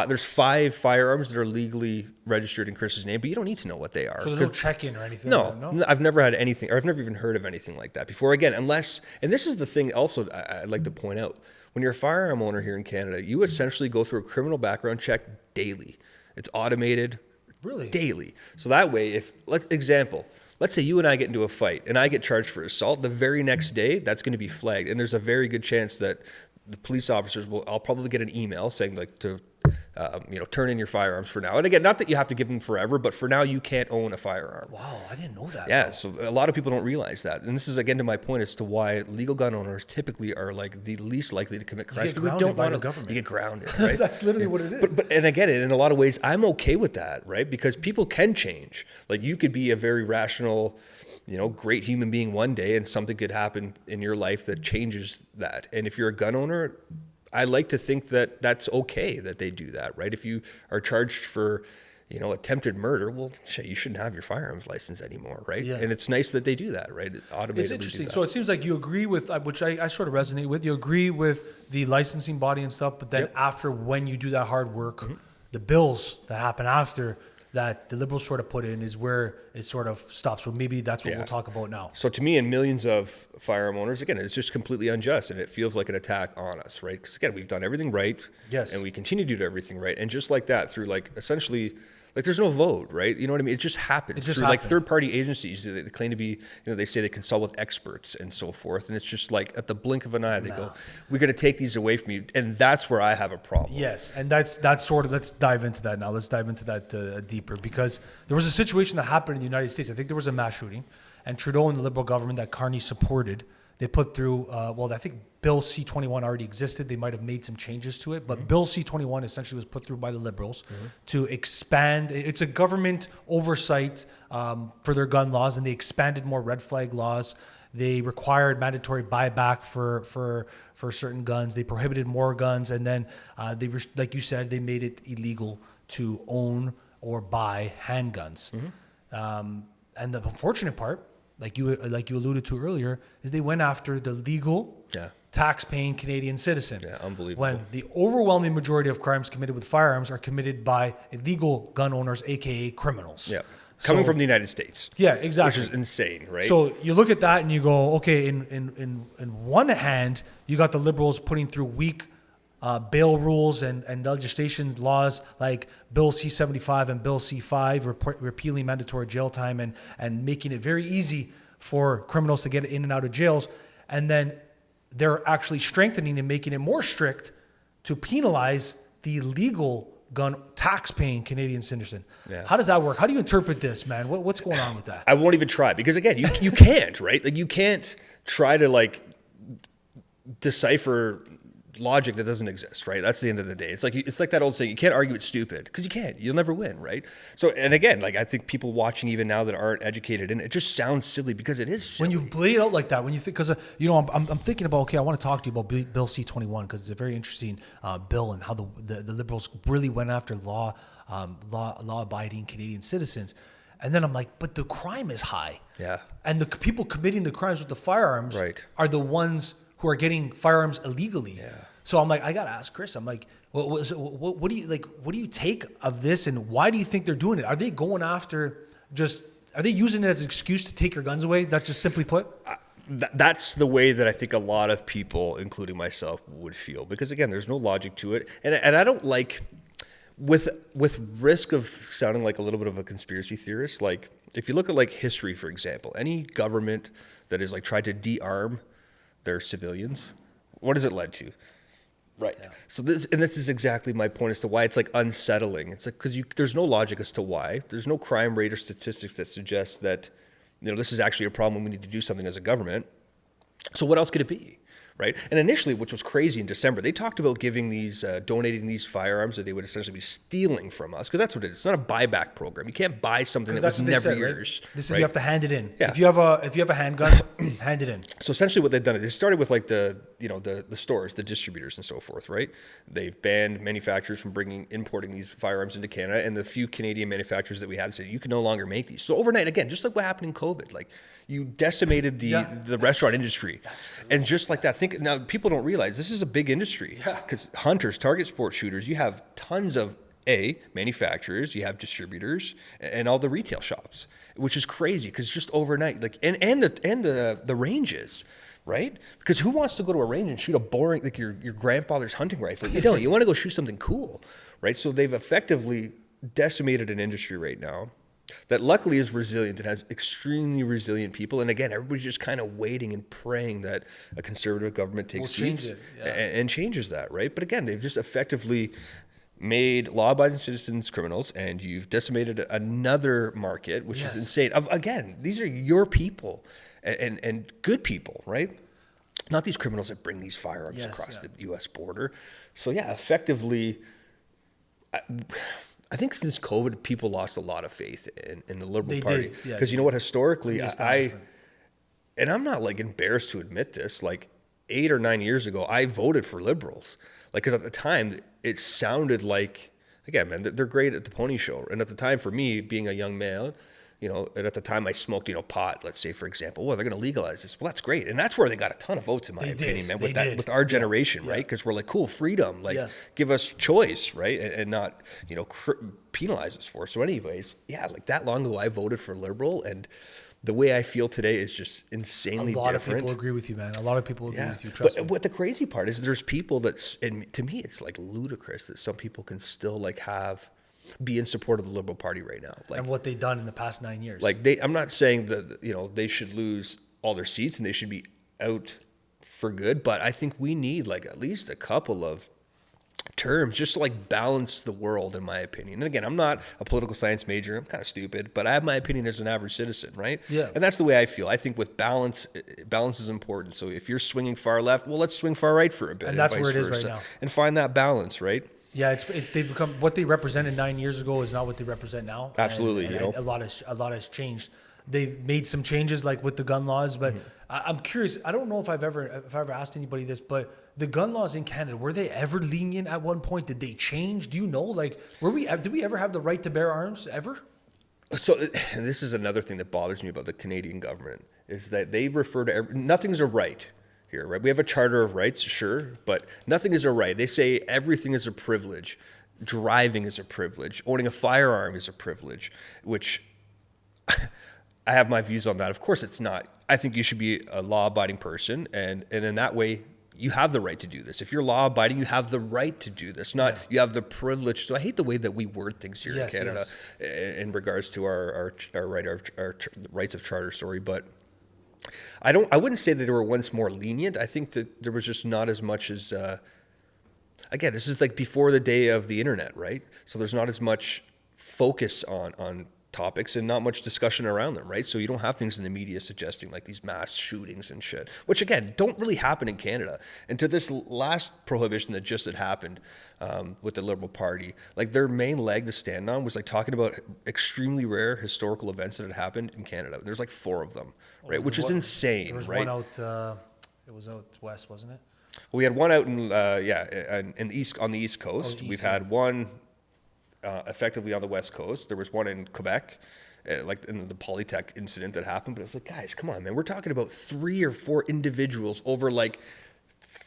there's 5 firearms that are legally registered in Chris's name, but you don't need to know what they are. So there's no check-in or anything? No, I've never had anything, or I've never even heard of anything like that before. Again, and this is the thing also I'd like to point out. When you're a firearm owner here in Canada, you essentially go through a criminal background check daily. It's automated. Really? Daily. So that way, let's say you and I get into a fight and I get charged for assault, the very next day, that's going to be flagged. And there's a very good chance that the police officers I'll probably get an email saying like to, turn in your firearms for now. And again, not that you have to give them forever, but for now you can't own a firearm. Wow, I didn't know that. Yeah, so a lot of people don't realize that. And this is again to my point as to why legal gun owners typically are like the least likely to commit crimes. You get grounded by the government. You get grounded, right? That's literally what it is. But and again, in a lot of ways, I'm okay with that, right? Because people can change. Like you could be a very rational, great human being one day and something could happen in your life that changes that. And if you're a gun owner, I like to think that that's okay that they do that, right? If you are charged for, attempted murder, well, shit, you shouldn't have your firearms license anymore, right? Yeah. And it's nice that they do that, right? It's interesting. So it seems like you agree with, which I sort of resonate with, you agree with the licensing body and stuff, but then after when you do that hard work, the bills that happen after that the Liberals sort of put in is where it sort of stops. So maybe that's what we'll talk about now. So to me and millions of firearm owners, again, it's just completely unjust and it feels like an attack on us, right? Because again, we've done everything right. Yes. And we continue to do everything right. And just like that, through like essentially Like there's no vote, right? You know what I mean? It just happens. It just through like happens. third-party agencies. They claim to be, you know, they say they consult with experts and so forth. And it's just like at the blink of an eye, they go, we're going to take these away from you. And that's where I have a problem. Yes, and that's sort of, let's dive into that now. Let's dive into that deeper, because there was a situation that happened in the United States. I think there was a mass shooting, and Trudeau and the Liberal government that Carney supported, they put through, I think Bill C-21 already existed. They might have made some changes to it, but Bill C-21 essentially was put through by the Liberals to expand. It's a government oversight for their gun laws, and they expanded more red flag laws. They required mandatory buyback for certain guns. They prohibited more guns, and then like you said, they made it illegal to own or buy handguns. And the unfortunate part, like you alluded to earlier, is they went after the legal, tax-paying Canadian citizen. Yeah, unbelievable. When the overwhelming majority of crimes committed with firearms are committed by illegal gun owners, aka criminals. Yeah. Coming from the United States. Yeah, exactly. Which is insane, right? So you look at that and you go, okay, in one hand, you got the Liberals putting through weak bail rules and legislation laws like Bill C-75 and Bill C-5, repealing mandatory jail time and making it very easy for criminals to get in and out of jails. And then they're actually strengthening and making it more strict to penalize the legal gun tax-paying Canadian citizen. Yeah. How does that work? How do you interpret this, man? What's going on with that? I won't even try, because again, you can't, right? Like you can't try to like decipher logic that doesn't exist, right? That's the end of the day. It's like that old saying, you can't argue it's stupid, because you can't. You'll never win, right? So, and again, like I think people watching even now that aren't educated, and it just sounds silly because it is silly. When you lay it out like that, when you think, because I'm thinking about, okay, I want to talk to you about Bill C-21 because it's a very interesting bill, and how the Liberals really went after law-abiding Canadian citizens. And then I'm like, but the crime is high. Yeah. And the people committing the crimes with the firearms are the ones who are getting firearms illegally. Yeah. So I'm like, I gotta ask Chris. I'm like, what do you like? What do you take of this, and why do you think they're doing it? Are they going after are they using it as an excuse to take your guns away? That's just simply put. That's the way that I think a lot of people, including myself, would feel, because again, there's no logic to it, and I don't like, with risk of sounding like a little bit of a conspiracy theorist. Like if you look at like history, for example, any government that has like tried to de-arm their civilians, what has it led to? Right. Yeah. So this is exactly my point as to why it's like unsettling. It's like, because there's no logic as to why. There's no crime rate or statistics that suggest that, you know, this is actually a problem. We need to do something as a government. So what else could it be? Right. And initially, which was crazy in December, they talked about giving these, donating these firearms that they would essentially be stealing from us. Because that's what it is. It's not a buyback program. You can't buy something that was never yours. Right? This is, you have to hand it in. Yeah. If you have a handgun, hand it in. So essentially what they've done is they started with like the stores, the distributors and so forth, right? They've banned manufacturers from importing these firearms into Canada, and the few Canadian manufacturers that we have said you can no longer make these. So overnight, again, just like what happened in COVID, like you decimated the restaurant industry. And just like that, now people don't realize this is a big industry, because hunters, target sports shooters, you have tons of manufacturers, you have distributors, and all the retail shops, which is crazy, because just overnight, like and the ranges, right? Because who wants to go to a range and shoot a boring, like your grandfather's hunting rifle? You don't. You want to go shoot something cool, right? So they've effectively decimated an industry right now that luckily is resilient. It has extremely resilient people. And again, everybody's just kind of waiting and praying that a conservative government takes seats and changes that, right? But again, they've just effectively made law-abiding citizens criminals, and you've decimated another market, which is insane. Again, these are your people and good people, right? Not these criminals that bring these firearms across the U.S. border. So yeah, effectively, I think since COVID, people lost a lot of faith in the Liberal Party. Because you know what, historically, and I'm not like embarrassed to admit this, like 8 or 9 years ago, I voted for Liberals. Like, because at the time, it sounded like, again, man, they're great at the pony show. And at the time, for me, being a young male, you know, and at the time I smoked, pot, let's say, for example. Well, they're going to legalize this. Well, that's great. And that's where they got a ton of votes, in my opinion, man, with our generation, right? Because we're like, cool, freedom, like, give us choice, right? And not, penalize us for it. So anyways, like that long ago, I voted for Liberal, and the way I feel today is just insanely different. A lot of people agree with you, man. A lot of people agree with you, trust me. But what the crazy part is, there's people and to me, it's like ludicrous that some people can still like have be in support of the Liberal Party right now. Like, and what they've done in the past 9 years. Like I'm not saying that, you know, they should lose all their seats and they should be out for good, but I think we need like at least a couple of terms just to like balance the world, in my opinion. And again, I'm not a political science major. I'm kind of stupid, but I have my opinion as an average citizen, right? Yeah. And that's the way I feel. I think with balance is important. So if you're swinging far left, well, let's swing far right for a bit. And that's vice where it is versa, right now. And find that balance, right? Yeah, it's they've become what they represented 9 years ago is not what they represent now. Absolutely, and you know, a lot has changed. They've made some changes like with the gun laws, but I'm curious. I don't know if I've ever asked anybody this, but the gun laws in Canada, were they ever lenient at one point? Did they change? Do you know? Like, did we ever have the right to bear arms ever? So this is another thing that bothers me about the Canadian government is that they refer to nothing's a right here, right? We have a Charter of Rights, sure, but nothing is a right. They say everything is a privilege. Driving is a privilege. Owning a firearm is a privilege, which I have my views on that. Of course, it's not. I think you should be a law-abiding person, and in that way, you have the right to do this. If you're law-abiding, you have the right to do this, not you have the privilege. So I hate the way that we word things here in Canada in regards to our rights of charter. Sorry, but I wouldn't say that they were once more lenient. I think that there was just not as much as. Again, this is like before the day of the internet, right? So there's not as much focus on topics and not much discussion around them, right? So you don't have things in the media suggesting like these mass shootings and shit, which again, don't really happen in Canada. And to this last prohibition that just had happened with the Liberal Party, like their main leg to stand on was like talking about extremely rare historical events that had happened in Canada. There's like 4 of them, right? Which is insane, there was right? one out, it was out west, wasn't it? Well, we had one out in on the East Coast. We've had one effectively on the West Coast. There was one in Quebec, like in the Polytech incident that happened. But it's like, guys, come on, man. We're talking about 3 or 4 individuals over like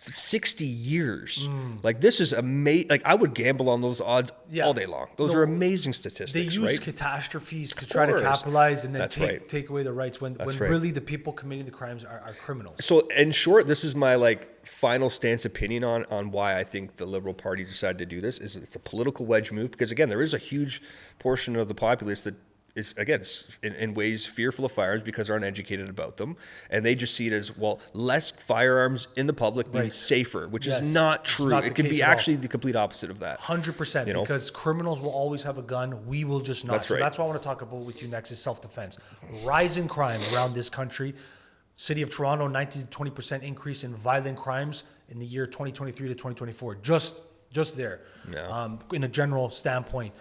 60 years. Like this is amazing. Like I would gamble on those odds all day long. Those are amazing statistics. They use right? catastrophes to try to capitalize and then take away the rights when right. really the people committing the crimes are criminals. So in short, this is my like final stance opinion on why I think the Liberal Party decided to do this. Is it's a political wedge move because again, there is a huge portion of the populace that is, again, in ways fearful of firearms because they're uneducated about them. And they just see it as, well, less firearms in the public means safer, which is not true. It can be actually the complete opposite of that. 100%, because criminals will always have a gun. We will just not. That's right. That's what I want to talk about with you next is self-defense. Rise in crime around this country. City of Toronto, 19 to 20% increase in violent crimes in the year 2023 to 2024. Just there. Yeah. In a general standpoint.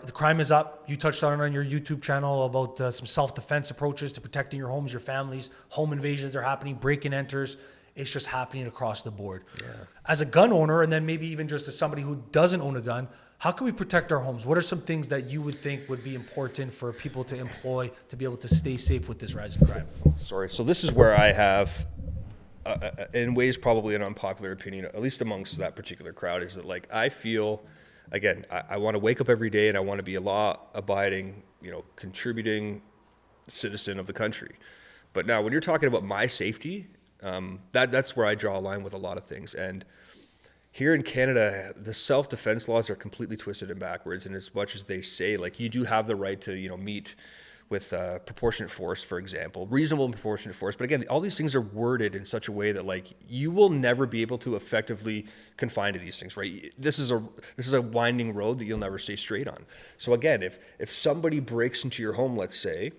The crime is up. You touched on your YouTube channel about some self-defense approaches to protecting your homes, your families. Home invasions are happening, break-in enters. It's just happening across the board. Yeah. As a gun owner, and then maybe even just as somebody who doesn't own a gun, how can we protect our homes? What are some things that you would think would be important for people to employ to be able to stay safe with this rising crime? Sorry. So this is where I have, in ways probably an unpopular opinion, at least amongst that particular crowd, is that like I feel... Again, I want to wake up every day and I want to be a law-abiding, contributing citizen of the country. But now when you're talking about my safety, that's where I draw a line with a lot of things. And here in Canada, the self-defense laws are completely twisted and backwards. And as much as they say, like, you do have the right to, meet with proportionate force, for example, reasonable and proportionate force. But again, all these things are worded in such a way that like you will never be able to effectively confine to these things, right? This is a winding road that you'll never stay straight on. So again, if somebody breaks into your home, let's say,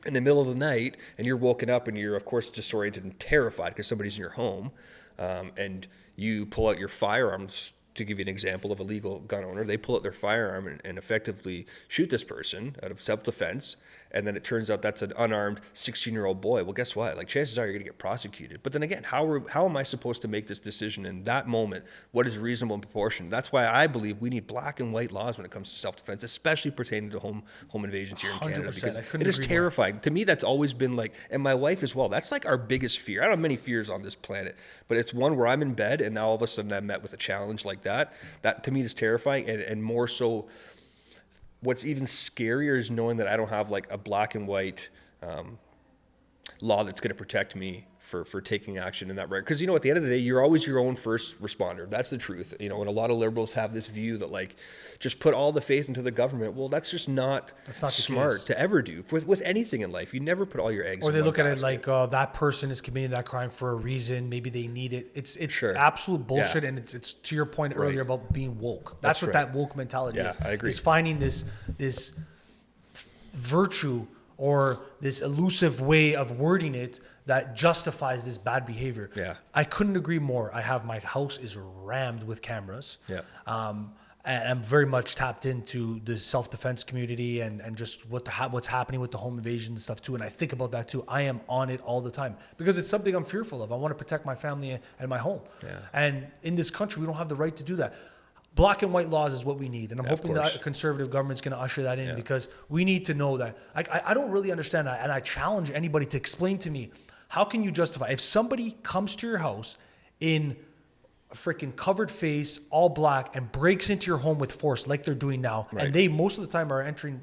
in the middle of the night, and you're woken up and you're of course disoriented and terrified because somebody's in your home, and you pull out your firearms. To give you an example of a legal gun owner, they pull out their firearm and effectively shoot this person out of self-defense, and then it turns out that's an unarmed 16-year-old boy. Well, guess what? Like, chances are you're going to get prosecuted. But then again, how am I supposed to make this decision in that moment? What is reasonable and proportionate? That's why I believe we need black and white laws when it comes to self-defense, especially pertaining to home invasions here in Canada, because it is terrifying. More. To me, that's always been like, and my wife as well, that's like our biggest fear. I don't have many fears on this planet, but it's one where I'm in bed and now all of a sudden I'm met with a challenge like that to me is terrifying, and more so what's even scarier is knowing that I don't have like a black and white law that's going to protect me for taking action in that regard. Because, at the end of the day, you're always your own first responder. That's the truth. And a lot of liberals have this view that like, just put all the faith into the government. Well, that's just not smart to ever do with anything in life. You never put all your eggs in one basket. Or they look at it like that person is committing that crime for a reason. Maybe they need it. It's absolute bullshit. And it's to your point earlier about being woke. That's what that woke mentality is. I agree. Is finding this virtue or this elusive way of wording it that justifies this bad behavior. Yeah. I couldn't agree more. My house is rammed with cameras. Yeah. And I'm very much tapped into the self-defense community and just what's happening with the home invasion and stuff too. And I think about that too. I am on it all the time because it's something I'm fearful of. I want to protect my family and my home. Yeah. And in this country, we don't have the right to do that. Black and white laws is what we need. And I'm hoping that a conservative government's going to usher that in because we need to know that. I don't really understand that. And I challenge anybody to explain to me, how can you justify, if somebody comes to your house in a freaking covered face, all black, and breaks into your home with force like they're doing now, and they most of the time are entering,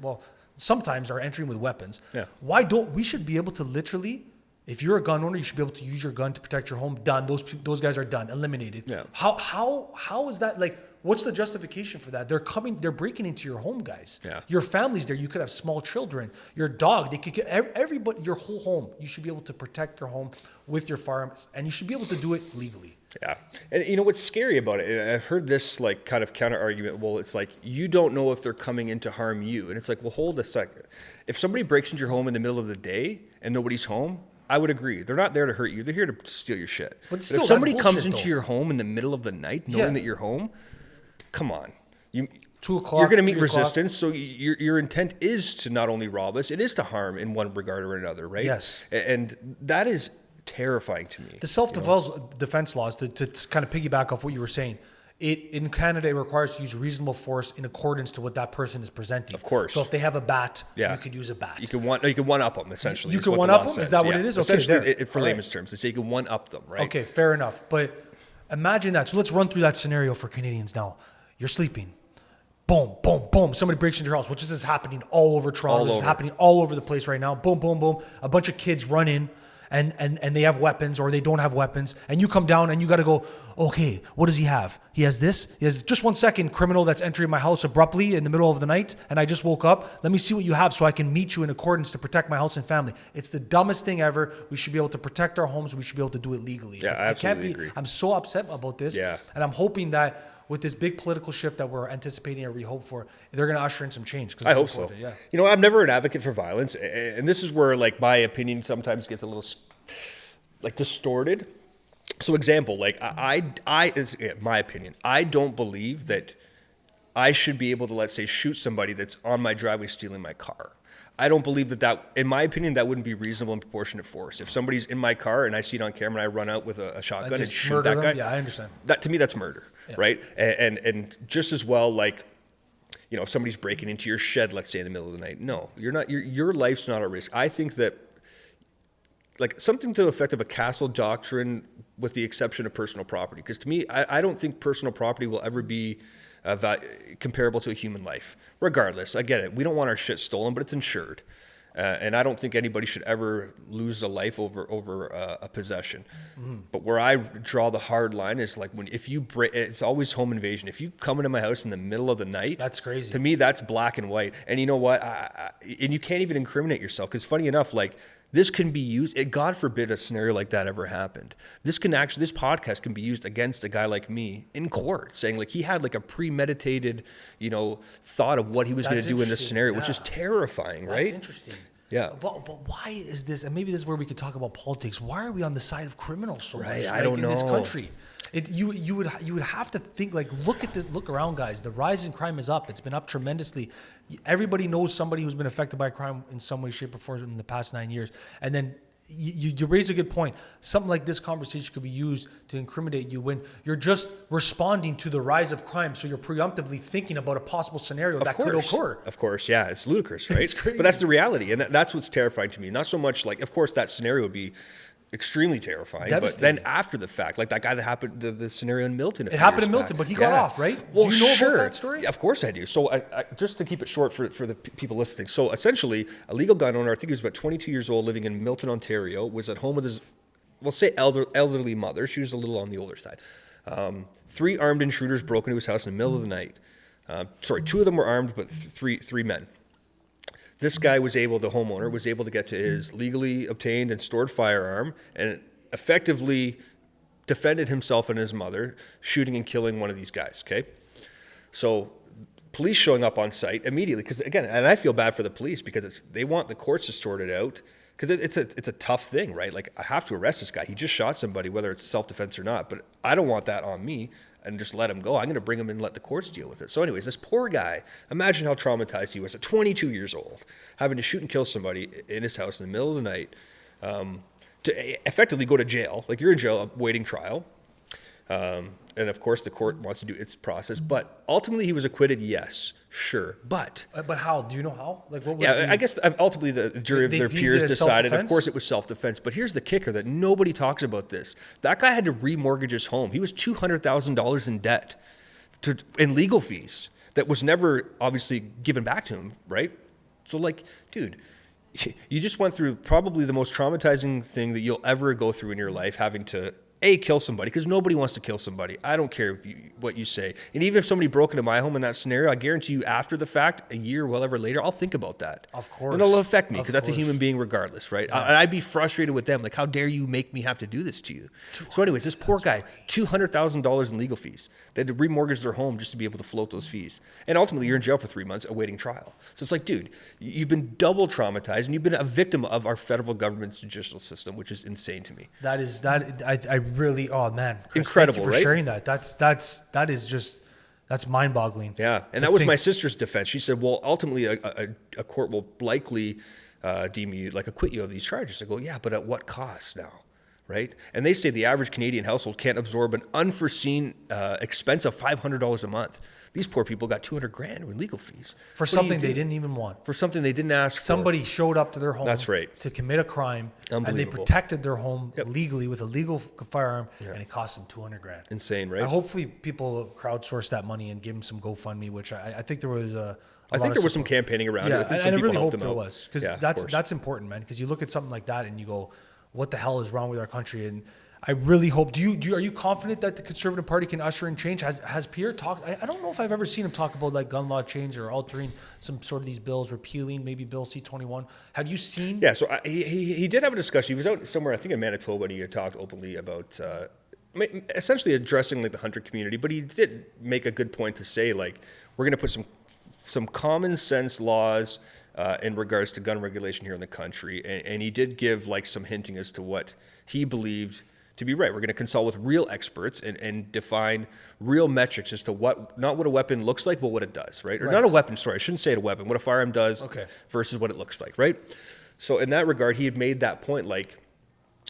sometimes are entering with weapons. Yeah. Why don't we should be able to literally, if you're a gun owner, you should be able to use your gun to protect your home. Done. Those guys are done. Eliminated. Yeah. How is that like? What's the justification for that? They're breaking into your home, guys. Yeah. Your family's there. You could have small children, your dog, they could get everybody, your whole home. You should be able to protect your home with your firearms, and you should be able to do it legally. Yeah. And what's scary about it, and I've heard this like kind of counter argument, well, it's like, you don't know if they're coming in to harm you. And it's like, well, hold a second. If somebody breaks into your home in the middle of the day and nobody's home, I would agree. They're not there to hurt you. They're here to steal your shit. But still, if somebody comes into your home in the middle of the night knowing that you're home, come on. 2 o'clock. You're going to meet resistance. So your intent is to not only rob us, it is to harm in one regard or another, right? Yes. And that is terrifying to me. The self-defense laws, to kind of piggyback off what you were saying, in Canada, it requires to use reasonable force in accordance to what that person is presenting. Of course. So if they have a bat, you could use a bat. You can one up them, essentially. You can one up them? Is that what it is? Okay, essentially, for layman's terms, they say you can one up them, right? Okay, fair enough. But imagine that. So let's run through that scenario for Canadians now. You're sleeping. Boom, boom, boom. Somebody breaks into your house, which is happening all over Toronto. This is happening all over the place right now. Boom, boom, boom. A bunch of kids run in and they have weapons or they don't have weapons. And you come down and you got to go, okay, what does he have? He has this. He has just 1 second, criminal that's entering my house abruptly in the middle of the night. And I just woke up. Let me see what you have so I can meet you in accordance to protect my house and family. It's the dumbest thing ever. We should be able to protect our homes. We should be able to do it legally. Yeah, I absolutely agree. I'm so upset about this. Yeah. And I'm hoping that with this big political shift that we're anticipating or we hope for, they're going to usher in some change. I hope so. Yeah. I'm never an advocate for violence. And this is where like my opinion sometimes gets a little like distorted. So example, like my opinion, I don't believe that I should be able to, let's say, shoot somebody that's on my driveway stealing my car. I don't believe that, in my opinion, that wouldn't be reasonable and proportionate force. If somebody's in my car and I see it on camera and I run out with a shotgun and shoot that guy. Yeah, I understand. That, to me, that's murder, right? And just as well, like, if somebody's breaking into your shed, let's say in the middle of the night, no, you're not. Your life's not at risk. I think that, like, something to the effect of a castle doctrine, with the exception of personal property, because to me, I don't think personal property will ever be comparable to a human life. Regardless, I get it. We don't want our shit stolen, but it's insured. And I don't think anybody should ever lose a life over a possession. Mm-hmm. But where I draw the hard line is like if you break, it's always home invasion. If you come into my house in the middle of the night, that's crazy. To me, that's black and white. And you know what? And you can't even incriminate yourself, because funny enough, like, this can be used, God forbid a scenario like that ever happened. This podcast can be used against a guy like me in court, saying like he had like a premeditated, thought of what he was going to do in this scenario, which is terrifying, right? That's interesting. Yeah. But why is this, and maybe this is where we could talk about politics, why are we on the side of criminals so much I don't know. in this country? You would have to think, like, look around, guys. The rise in crime is up. It's been up tremendously. Everybody knows somebody who's been affected by crime in some way, shape, or form in the past 9 years. And then you raise a good point. Something like this conversation could be used to incriminate you when you're just responding to the rise of crime. So you're preemptively thinking about a possible scenario that could occur. Of course, yeah. It's ludicrous, right? It's crazy. But that's the reality. And that's what's terrifying to me. Not so much like, of course, that scenario would be extremely terrifying. Devastating. But then after the fact, like that guy that happened, the scenario in Milton. It happened in Milton, but he got off, right? Well, do you know sure. about that story? Yeah, of course I do. So I just to keep it short for the people listening. So essentially, a legal gun owner, I think he was about 22 years old, living in Milton, Ontario, was at home with his, we'll say elderly mother. She was a little on the older side. 3 armed intruders broke into his house in the middle of the night. 2 of them were armed, but three men. This guy the homeowner was able to get to his legally obtained and stored firearm and effectively defended himself and his mother, shooting and killing one of these guys, okay? So police showing up on site immediately, because again, and I feel bad for the police because they want the courts to sort it out, because it's a tough thing, right? Like, I have to arrest this guy. He just shot somebody, whether it's self-defense or not, but I don't want that on me and just let him go. I'm going to bring him in and let the courts deal with it. So anyways, this poor guy, imagine how traumatized he was at 22 years old, having to shoot and kill somebody in his house in the middle of the night, to effectively go to jail. Like, you're in jail awaiting trial. And of course the court wants to do its process, but ultimately he was acquitted. Yes, sure. But how? Do you know how? Like, what was I guess ultimately the jury of their peers decided, of course it was self-defense. But here's the kicker that nobody talks about this. That guy had to remortgage his home. He was $200,000 in debt in legal fees that was never obviously given back to him, right? So like, dude, you just went through probably the most traumatizing thing that you'll ever go through in your life, having to kill somebody, because nobody wants to kill somebody. I don't care what you say. And even if somebody broke into my home in that scenario, I guarantee you after the fact, a year, whatever later, I'll think about that. Of course. And it'll affect me, because that's a human being regardless, right? Yeah. I'd be frustrated with them. Like, how dare you make me have to do this to you? So anyways, this poor guy, $200,000 in legal fees. They had to remortgage their home just to be able to float those fees. And ultimately, you're in jail for 3 months awaiting trial. So it's like, dude, you've been double traumatized, and you've been a victim of our federal government's judicial system, which is insane to me. I really, oh man, Chris, incredible, thank you for right? sharing that. That's mind-boggling. Yeah, and that was my sister's defense. She said, well, ultimately a court will likely deem you, like, acquit you of these charges. I go, yeah, but at what cost now, right? And they say the average Canadian household can't absorb an unforeseen expense of $500 a month. These poor people got $200,000 in legal fees for something they didn't even want. For something they didn't ask Somebody for. showed up to their home. That's right. To commit a crime, and they protected their home legally with a legal firearm, and it cost them $200,000. Insane, right? Hopefully, people crowdsource that money and give them some GoFundMe, which I think there was I think there was some campaigning around it. I think some and I people really hope helped them there out. was, because that's important, man. Because you look at something like that and you go, "What the hell is wrong with our country?" And I really hope. Are you confident that the Conservative Party can usher in change? Has Pierre talked? I don't know if I've ever seen him talk about like gun law change or altering some sort of these bills, repealing maybe Bill C-21. Have you seen? Yeah, so he did have a discussion. He was out somewhere, I think in Manitoba, and he had talked openly about essentially addressing like the hunter community. But he did make a good point to say, like, we're going to put some common sense laws in regards to gun regulation here in the country, and he did give like some hinting as to what he believed to be right. We're going to consult with real experts and define real metrics as to not what a weapon looks like, but what it does, right? Or not a weapon, sorry, I shouldn't say it a weapon, what a firearm does versus what it looks like, right? So in that regard, he had made that point, like,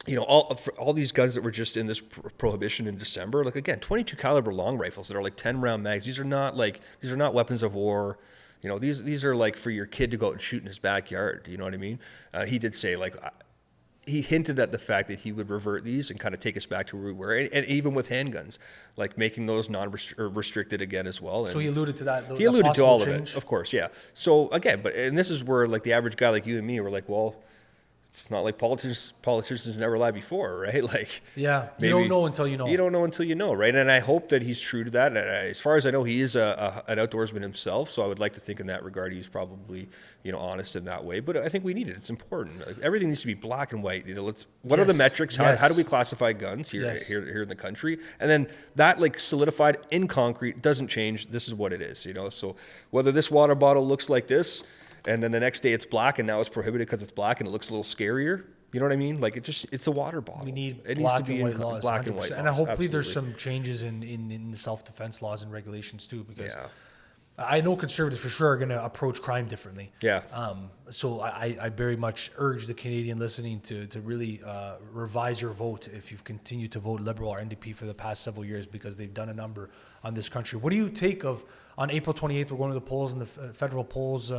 you know, all these guns that were just in this prohibition in December, like, again, 22 caliber long rifles that are like 10 round mags. These are not weapons of war. You know, these are like for your kid to go out and shoot in his backyard. You know what I mean? He did say, like, he hinted at the fact that he would revert these and kind of take us back to where we were, and even with handguns, like making those restricted again as well. And so he alluded to that. He alluded to all of it, of course, yeah. So again, and this is where like the average guy like you and me were like, well, it's not like politicians never lie before, right? Like, yeah, you don't know until you know. You don't know until you know, right? And I hope that he's true to that. And as far as I know, he is an outdoorsman himself, so I would like to think in that regard he's probably, you know, honest in that way. But I think we need it. It's important. Like, everything needs to be black and white. You know, what are the metrics? How do we classify guns here in the country? And then that, like, solidified in concrete, doesn't change. This is what it is, you know. So whether this water bottle looks like this, and then the next day it's black, and now it's prohibited because it's black and it looks a little scarier. You know what I mean? Like, it's a water bottle. We need it black needs to be and white laws, black 100%. and white laws. And hopefully Absolutely. there's some changes in the self-defense laws and regulations too, because I know conservatives for sure are going to approach crime differently. Yeah. So I very much urge the Canadian listening to really revise your vote if you've continued to vote Liberal or NDP for the past several years, because they've done a number on this country. What do you take on April 28th, we're going to the polls and the federal polls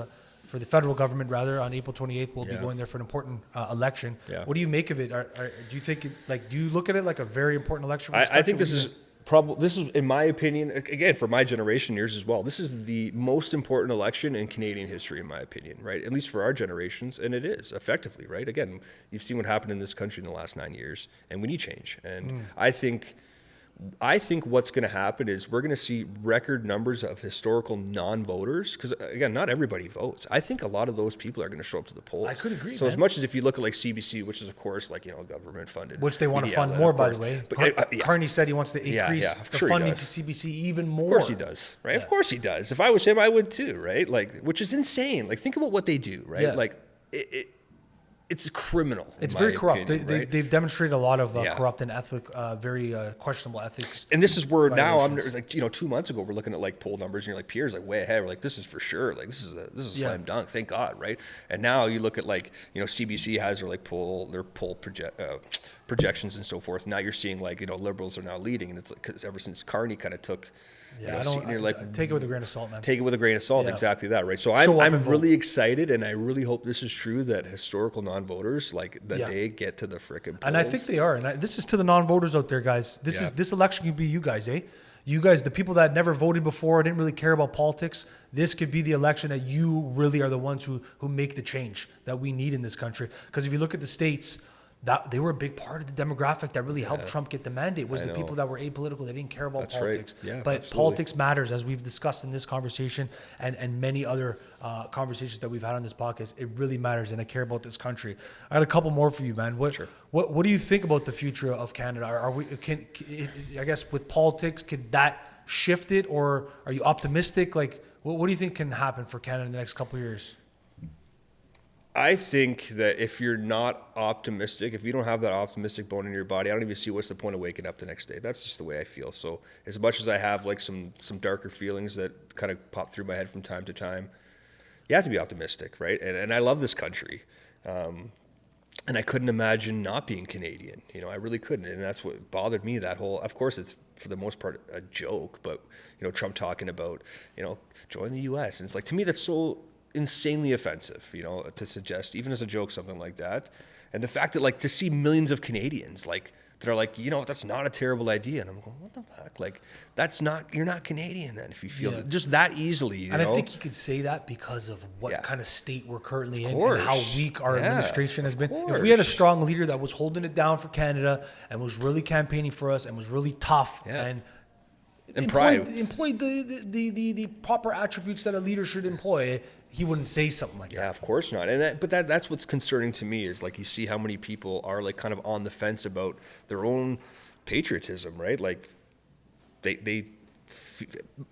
for the federal government, rather, on April 28th. We'll be going there for an important election. Yeah. What do you make of it? Do you think, do you look at it like a very important election for this I think country? this is, in my opinion, again, for my generation, yours as well, this is the most important election in Canadian history, in my opinion, right? At least for our generations, and it is, effectively, right? Again, you've seen what happened in this country in the last 9 years, and we need change. And I think what's going to happen is we're going to see record numbers of historical non-voters, because again, not everybody votes. I think a lot of those people are going to show up to the polls. I could agree. So as much as if you look at like CBC, which is of course like government funded, which they want to fund more, by the way. But Carney said he wants to increase the funding to CBC even more. Of course he does, right? Yeah. Of course he does. If I was him, I would too, right? Like, which is insane. Like, think about what they do, right? Yeah. Like, it's criminal. It's very corrupt. They've demonstrated a lot of corrupt and very questionable ethics. And this is where now I'm like, 2 months ago, we're looking at like poll numbers, and you're like, Pierre's like way ahead. We're like, this is for sure. Like, this is a slam dunk. Thank God, right? And now you look at like, CBC has their poll projections and so forth. Now you're seeing like, liberals are now leading, and it's like, because ever since Carney kind of took. Take it with a grain of salt, man. Take it with a grain of salt, exactly that, right? So I'm really excited, and I really hope this is true, that historical non-voters, they get to the frickin' polls. And I think they are. And this is to the non-voters out there, guys. This election could be you guys, eh? You guys, the people that never voted before, didn't really care about politics, this could be the election that you really are the ones who make the change that we need in this country. Because if you look at the states, that they were a big part of the demographic that really helped Trump get the mandate, was the people that were apolitical. They didn't care about politics. Right. Yeah, but politics matters, as we've discussed in this conversation and many other conversations that we've had on this podcast. It really matters, and I care about this country. I got a couple more for you, man. What do you think about the future of Canada? I guess with politics, could that shift it, or are you optimistic? Like, what do you think can happen for Canada in the next couple of years? I think that if you're not optimistic, if you don't have that optimistic bone in your body, I don't even see what's the point of waking up the next day. That's just the way I feel. So as much as I have like some darker feelings that kind of pop through my head from time to time, you have to be optimistic, right? And I love this country. And I couldn't imagine not being Canadian. I really couldn't. And that's what bothered me, that whole, of course, it's for the most part a joke, but, Trump talking about, join the U.S. And it's like, to me, that's so insanely offensive, to suggest, even as a joke, something like that. And the fact that, like, to see millions of Canadians, like, that are like, that's not a terrible idea. And I'm going, what the fuck? Like, you're not Canadian then, if you feel just that easily, And I think he could say that because of what kind of state we're currently in and how weak our administration has been. If we had a strong leader that was holding it down for Canada and was really campaigning for us and was really tough and employed the proper attributes that a leader should employ, he wouldn't say something like that. Yeah, of course not. And that's what's concerning to me, is like, you see how many people are like kind of on the fence about their own patriotism, right? Like a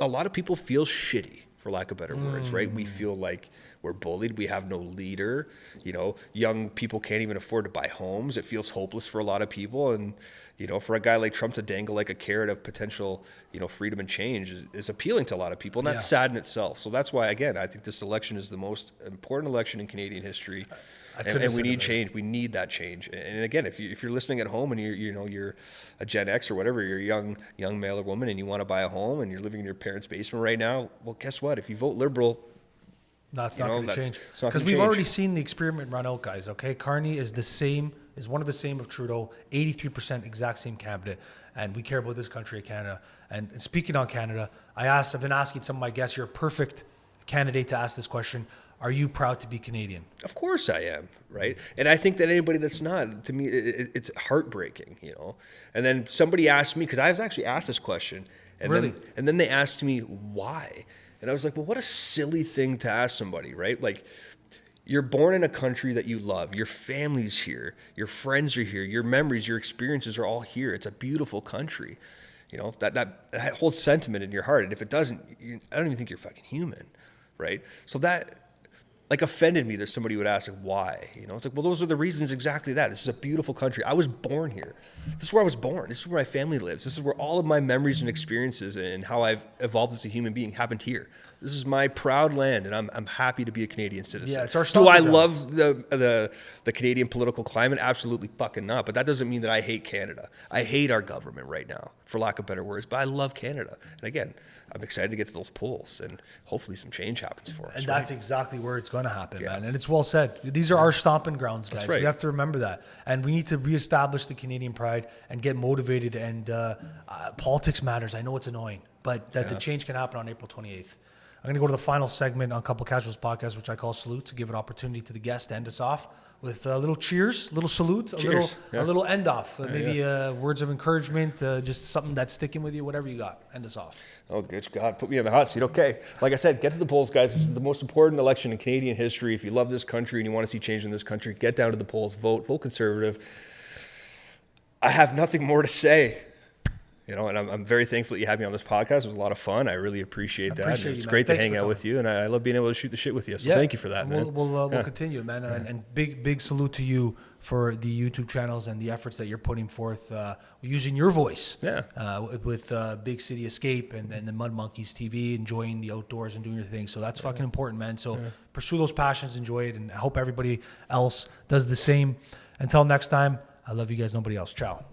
lot of people feel shitty, for lack of better words, right? We feel like we're bullied. We have no leader. Young people can't even afford to buy homes. It feels hopeless for a lot of people. And, for a guy like Trump to dangle like a carrot of potential, freedom and change is appealing to a lot of people. And that's sad in itself. So that's why, again, I think this election is the most important election in Canadian history. And we need change. We need that change. And again, if you're listening at home and you're a Gen X or whatever, you're a young male or woman, and you want to buy a home and you're living in your parents' basement right now, well, guess what? If you vote Liberal, that's not going to change. Because we've already seen the experiment run out, guys. Okay, Carney is one of the same of Trudeau, 83% exact same candidate, and we care about this country of Canada. And speaking on Canada, I've been asking some of my guests, you're a perfect candidate to ask this question. Are you proud to be Canadian? Of course I am, right? And I think that anybody that's not, to me, it's heartbreaking, And then somebody asked me, because I was actually asked this question, and then they asked me why. And I was like, well, what a silly thing to ask somebody, right? Like, you're born in a country that you love. Your family's here. Your friends are here. Your memories, your experiences are all here. It's a beautiful country. That whole sentiment in your heart. And if it doesn't, I don't even think you're fucking human, right? So that like offended me that somebody would ask, like, why? It's like, well, those are the reasons exactly that. This is a beautiful country. I was born here. This is where I was born. This is where my family lives. This is where all of my memories and experiences and how I've evolved as a human being happened here. This is my proud land, and I'm happy to be a Canadian citizen. Yeah, it's our Do I love the Canadian political climate? Absolutely fucking not. But that doesn't mean that I hate Canada. I hate our government right now. for lack of better words, but I love Canada. And again, I'm excited to get to those polls, and hopefully some change happens for us. And that's exactly where it's going to happen, man. And it's well said. These are our stomping grounds, guys. Right. We have to remember that. And we need to reestablish the Canadian pride and get motivated. And politics matters. I know it's annoying, but that the change can happen on April 28th. I'm going to go to the final segment on Couple Casuals Podcast, which I call Salute, to give an opportunity to the guest to end us off with a little cheers, a little salute, a little end off, maybe words of encouragement, just something that's sticking with you, whatever you got. End us off. Oh, good God, put me in the hot seat. Okay. Like I said, get to the polls, guys. This is the most important election in Canadian history. If you love this country and you want to see change in this country, get down to the polls, vote Conservative. I have nothing more to say. You know, and I'm very thankful that you had me on this podcast. It was a lot of fun. I really appreciate that. It's great to hang out with you, and I love being able to shoot the shit with you. So thank you for that, man. We'll continue, man. And big salute to you for the YouTube channels and the efforts that you're putting forth, using your voice. With Big City Escape and the Mud Monkeys TV, enjoying the outdoors and doing your thing. So that's fucking important, man. So pursue those passions, enjoy it, and I hope everybody else does the same. Until next time, I love you guys. Nobody else. Ciao.